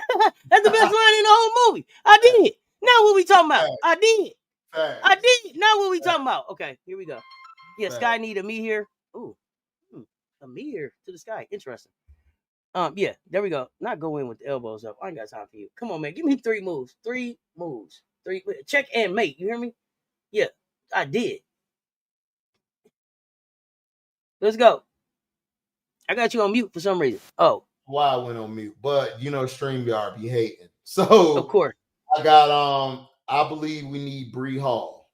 the best line in the whole movie. I did. Now what we talking about? I did. I did. Now what we talking about? Okay, here we go. Yeah, Sky need a me here. Ooh. A mirror to the sky. Interesting. Yeah, there we go. Not go in with the elbows up. I ain't got time for you. Come on, man. Give me 3 moves. 3 moves. 3. Check and mate. You hear me? Yeah, I did. Let's go. I got you on mute for some reason. Oh. Why I went on mute. But you know, StreamYard be hating. So of course. I got I believe we need Bree Hall.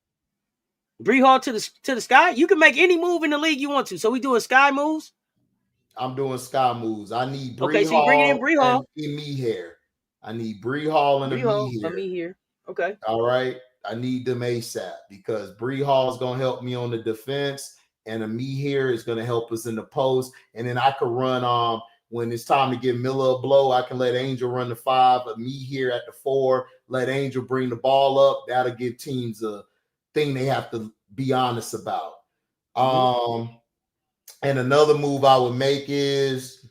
Bree Hall to the sky? You can make any move in the league you want to. So we doing sky moves? I'm doing sky moves. I need Bree Hall. Okay, so you bring in Bree Hall. And me here. I need Bree Hall and me here. Okay. All right. I need them ASAP because Bree Hall is going to help me on the defense, and a me here is going to help us in the post. And then I could run when it's time to give Miller a blow. I can let Angel run the 5, a me here at the 4. Let Angel bring the ball up. That'll give teams a thing they have to be honest about. And another move I would make is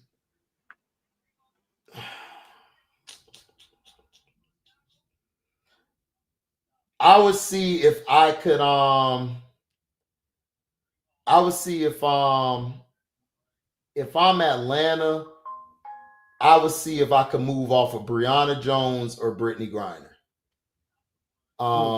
I would see if I could if I'm Atlanta, I would see if I could move off of Brianna Jones or Brittany Griner.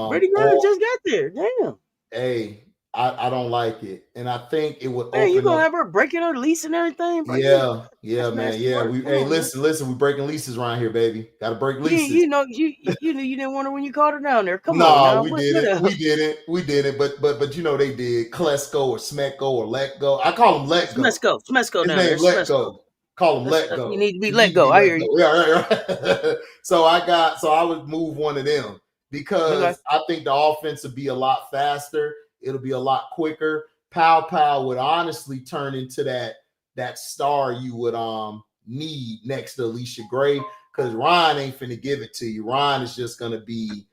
Brittany Griner just got there. Damn. Hey, I don't like it, and I think it would. Man, you gonna have her breaking her lease and everything? Yeah, man. Yeah, listen. We breaking leases around here, baby. Got to break leases. You knew you didn't want her when you called her down there. Come No, on. we didn't. But you know they did. Klesko or Smecko or Let Go. I call him Let Go. Smesco down there. Let Go. Call him Let Go. You need to be let go. I hear you. Yeah, right. So I would move one of them because I think the offense would be a lot faster. It'll be a lot quicker. Pow would honestly turn into that star you would need next to Alicia Gray. because Ryan ain't finna give it to you. Ryan is just gonna be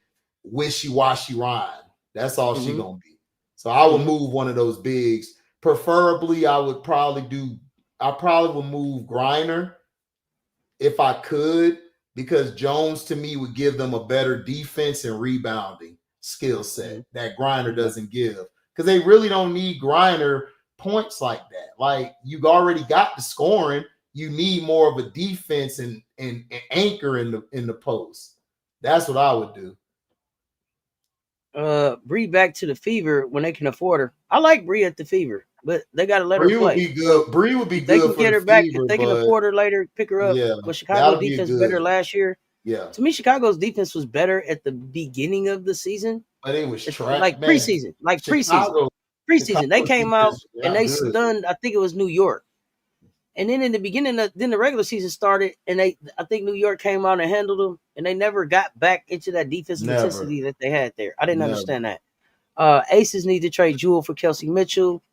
wishy-washy Ryan. That's all she gonna be. So I would move one of those bigs. Preferably, I probably would move Griner if I could, because Jones to me would give them a better defense and rebounding skill set that Griner doesn't give. Because they really don't need Griner points like that. Like, you've already got the scoring. You need more of a defense and anchor in the post. That's what I would do. Bree back to the Fever when they can afford her. I like Bree at the Fever, but they gotta let her play. Would be good. Bree would be good. They can for get the her back Fever, if they can afford her later. Pick her up. Yeah, but Chicago defense better last year. Yeah, to me, Chicago's defense was better at the beginning of the season. But it was like preseason, preseason. They came out and they stunned. I think it was New York. And then in the beginning, then the regular season started, and I think New York came out and handled them, and they never got back into that defensive intensity that they had there. I didn't understand that. Aces need to trade Jewel for Kelsey Mitchell.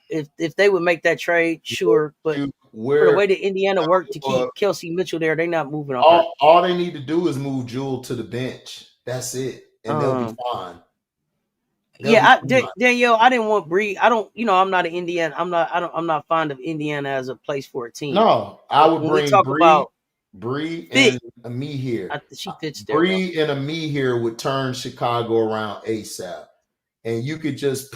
If they would make that trade, sure. But for the way that Indiana worked to keep Kelsey Mitchell there, they're not moving on. All they need to do is move Jewel to the bench. That's it, and they'll be fine. Danielle, I didn't want Bree. I don't, I'm not an Indiana. I'm not fond of Indiana as a place for a team. No, I would bring Bree and Ami here. She fits there. Bree and Ami here would turn Chicago around ASAP, and you could just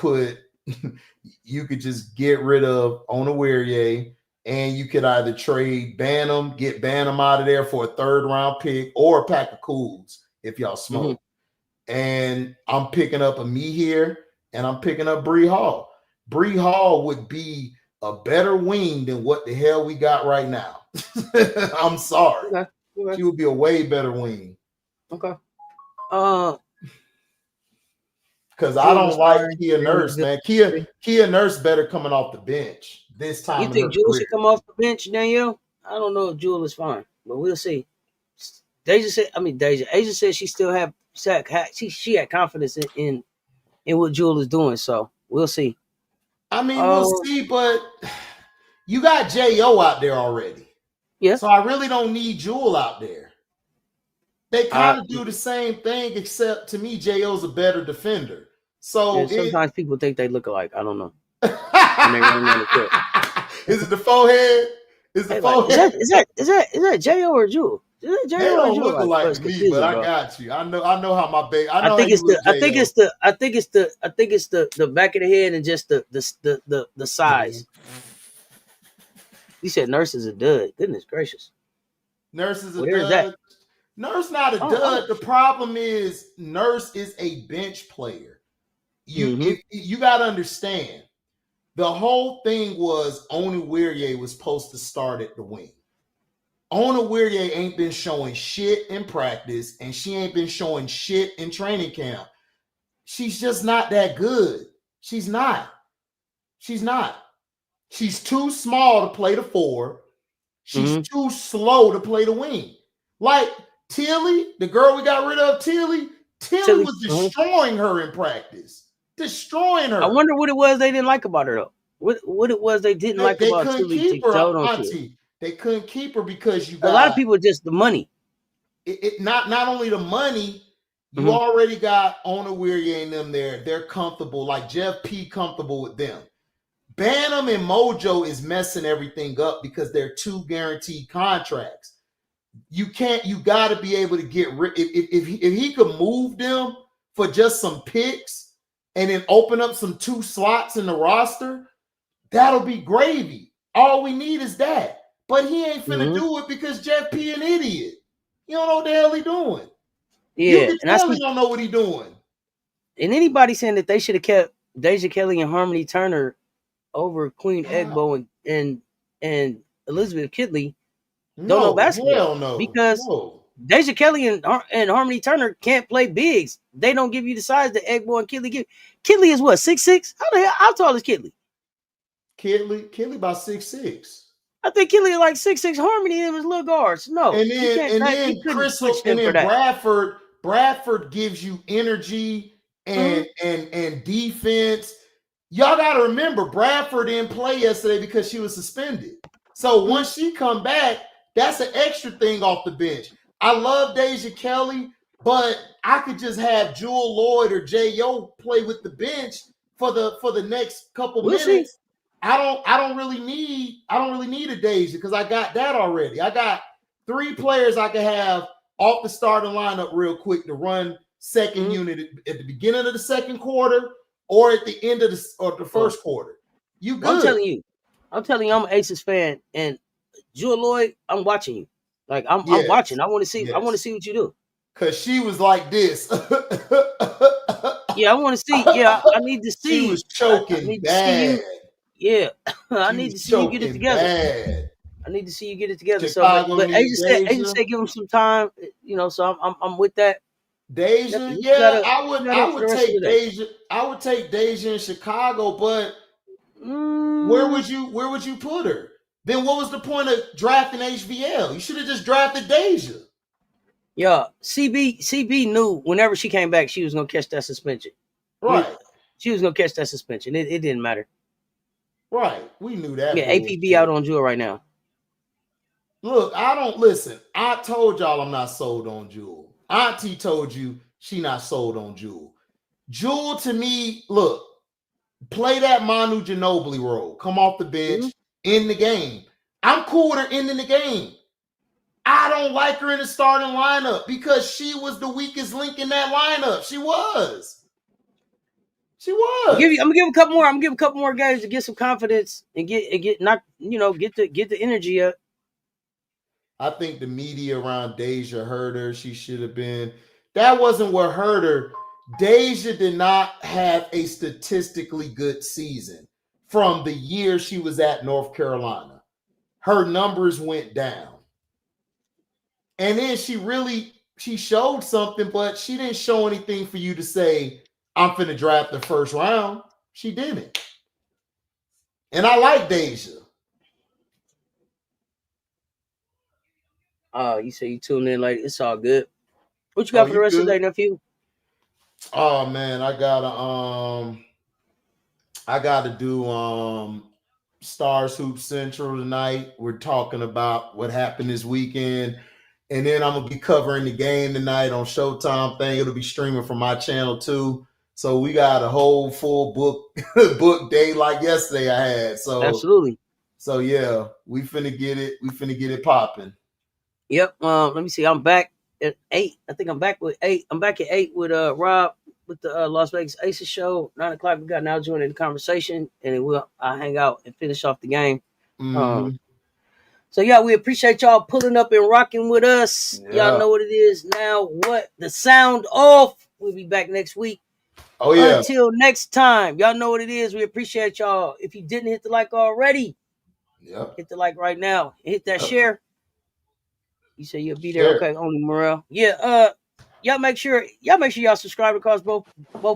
get rid of Onwuerye, and you could either trade Bantam, get Bantam out of there for a 3rd round pick, or a pack of Cools if y'all smoke. And I'm picking up Ami here, and I'm picking up Bree Hall. Bree Hall would be a better wing than what the hell we got right now. I'm sorry. Okay. She would be a way better wing. Okay. Because I don't like Kia Nurse, man. Kia Nurse better coming off the bench this time. You think Jewel should come off the bench, Danielle? I don't know if Jewel is fine, but we'll see. Asia said she still had she had confidence in what Jewel is doing, so we'll see. I mean, we'll see, but you got J.O. out there already. Yeah. So I really don't need Jewel out there. They kind of do the same thing, except to me, J.O.'s a better defender. So sometimes people think they look alike. I don't know. When they run on the court. Is it the forehead? Is that J.O. or Jewel? They don't look alike to me, but I got you. I know how my baby. I think it's the back of the head and just the size. You said Nurse is a dud. Goodness gracious. Nurse is a dud. Nurse not a dud. The problem is Nurse is a bench player. You got to understand. The whole thing was Onwuerye was supposed to start at the wing. Onwuerye ain't been showing shit in practice, and she ain't been showing shit in training camp. She's just not that good. She's not. She's too small to play the 4. She's too slow to play the wing. Like Tilly, the girl we got rid of, Tilly was destroying her in practice. Destroying her. I wonder what it was they didn't like about her, though. What it was they didn't like about Tilly. Keep her, Auntie. They couldn't keep her because a lot of people just the money. Not only the money, you already got Onwuerye and them there. They're comfortable, like Jeff P. comfortable with them. Bantam and Mojo is messing everything up because they're 2 guaranteed contracts. You got to be able to get rid. If he could move them for just some picks and then open up some 2 slots in the roster, that'll be gravy. All we need is that. But he ain't finna do it because Jeff P. an idiot. You don't know what the hell he doing. Yeah, you can tell he don't know what he doing. And anybody saying that they should have kept Deja Kelly and Harmony Turner over Queen Egbo and Elizabeth Kidley don't know basketball. No. Because Deja Kelly and Harmony Turner can't play bigs. They don't give you the size that Egbo and Kidley give. Kidley is what, 6'6"? How tall is Kidley? Kidley about 6'6". I think Kelly is like 6'6". Harmony and his little guards. No, and then Crystal and then Bradford gives you energy and defense. Y'all got to remember Bradford didn't play yesterday because she was suspended. So once she come back, That's an extra thing off the bench. I love Deja Kelly, but I could just have Jewel Lloyd or J.O. play with the bench for the next couple minutes. See. I don't really need a Deja because I got that already. I got 3 players I can have off the starting lineup real quick to run second unit at the beginning of the second quarter or at the end of the first quarter. You good? I'm telling you, I'm an Aces fan, and Jewel Lloyd, I'm watching you. Like I'm watching. I want to see. Yes. I want to see what you do. Cause she was like this. Yeah, I want to see. Yeah, I need to see. She was choking bad. Yeah, I need to see you get it together. Bad. I need to see you get it together. Chicago, but Asia said give him some time. You know, so I'm with that. Deja, yeah, I would take Deja. I would take Deja in Chicago, but where would you put her? Then what was the point of drafting HVL? You should have just drafted Deja. Yeah, CB knew whenever she came back, she was gonna catch that suspension. Right. She was gonna catch that suspension. It didn't matter. Right. We knew that. Yeah, APB out on Jewel right now. Look, I told y'all I'm not sold on Jewel. Auntie told you she not sold on Jewel. Jewel to me, look, play that Manu Ginobili role. Come off the bench, in the game. I'm cool with her ending the game. I don't like her in the starting lineup because she was the weakest link in that lineup. She was. I'm gonna give a couple more. I'm gonna give a couple more guys to get some confidence and get the energy up. I think the media around Deja hurt her. She should have been. That wasn't what hurt her. Deja did not have a statistically good season from the year she was at North Carolina. Her numbers went down. And then she showed something, but she didn't show anything for you to say, I'm finna draft the first round. She didn't. And I like Deja. You say you tuned in like it's all good. What you got for the rest of the day, nephew? Oh man, I gotta do Stars Hoop Central tonight. We're talking about what happened this weekend. And then I'm gonna be covering the game tonight on Showtime thing. It'll be streaming from my channel too. So we got a whole full book day like yesterday I had. So absolutely. So yeah, we finna get it popping. Yep. Let me see. I'm back at 8. I think I'm back with 8. I'm back at 8 with Rob with the Las Vegas Aces show. 9 o'clock. We got now joining the conversation, and then I'll hang out and finish off the game. So yeah, we appreciate y'all pulling up and rocking with us. Yeah. Y'all know what it is now. What the sound off. We'll be back next week. Oh yeah. Until next time, y'all know what it is. We appreciate y'all. If you didn't hit the like already, hit the like right now. Hit that share. You say you'll be there. Okay, only Morel. Yeah. Y'all make sure y'all subscribe across both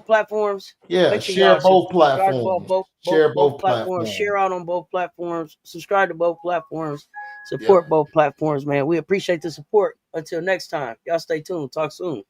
platforms. Yeah, make sure share both platforms. Share both platforms. Share out on both platforms. Subscribe to both platforms. Support both platforms, man. We appreciate the support. Until next time, y'all stay tuned. Talk soon.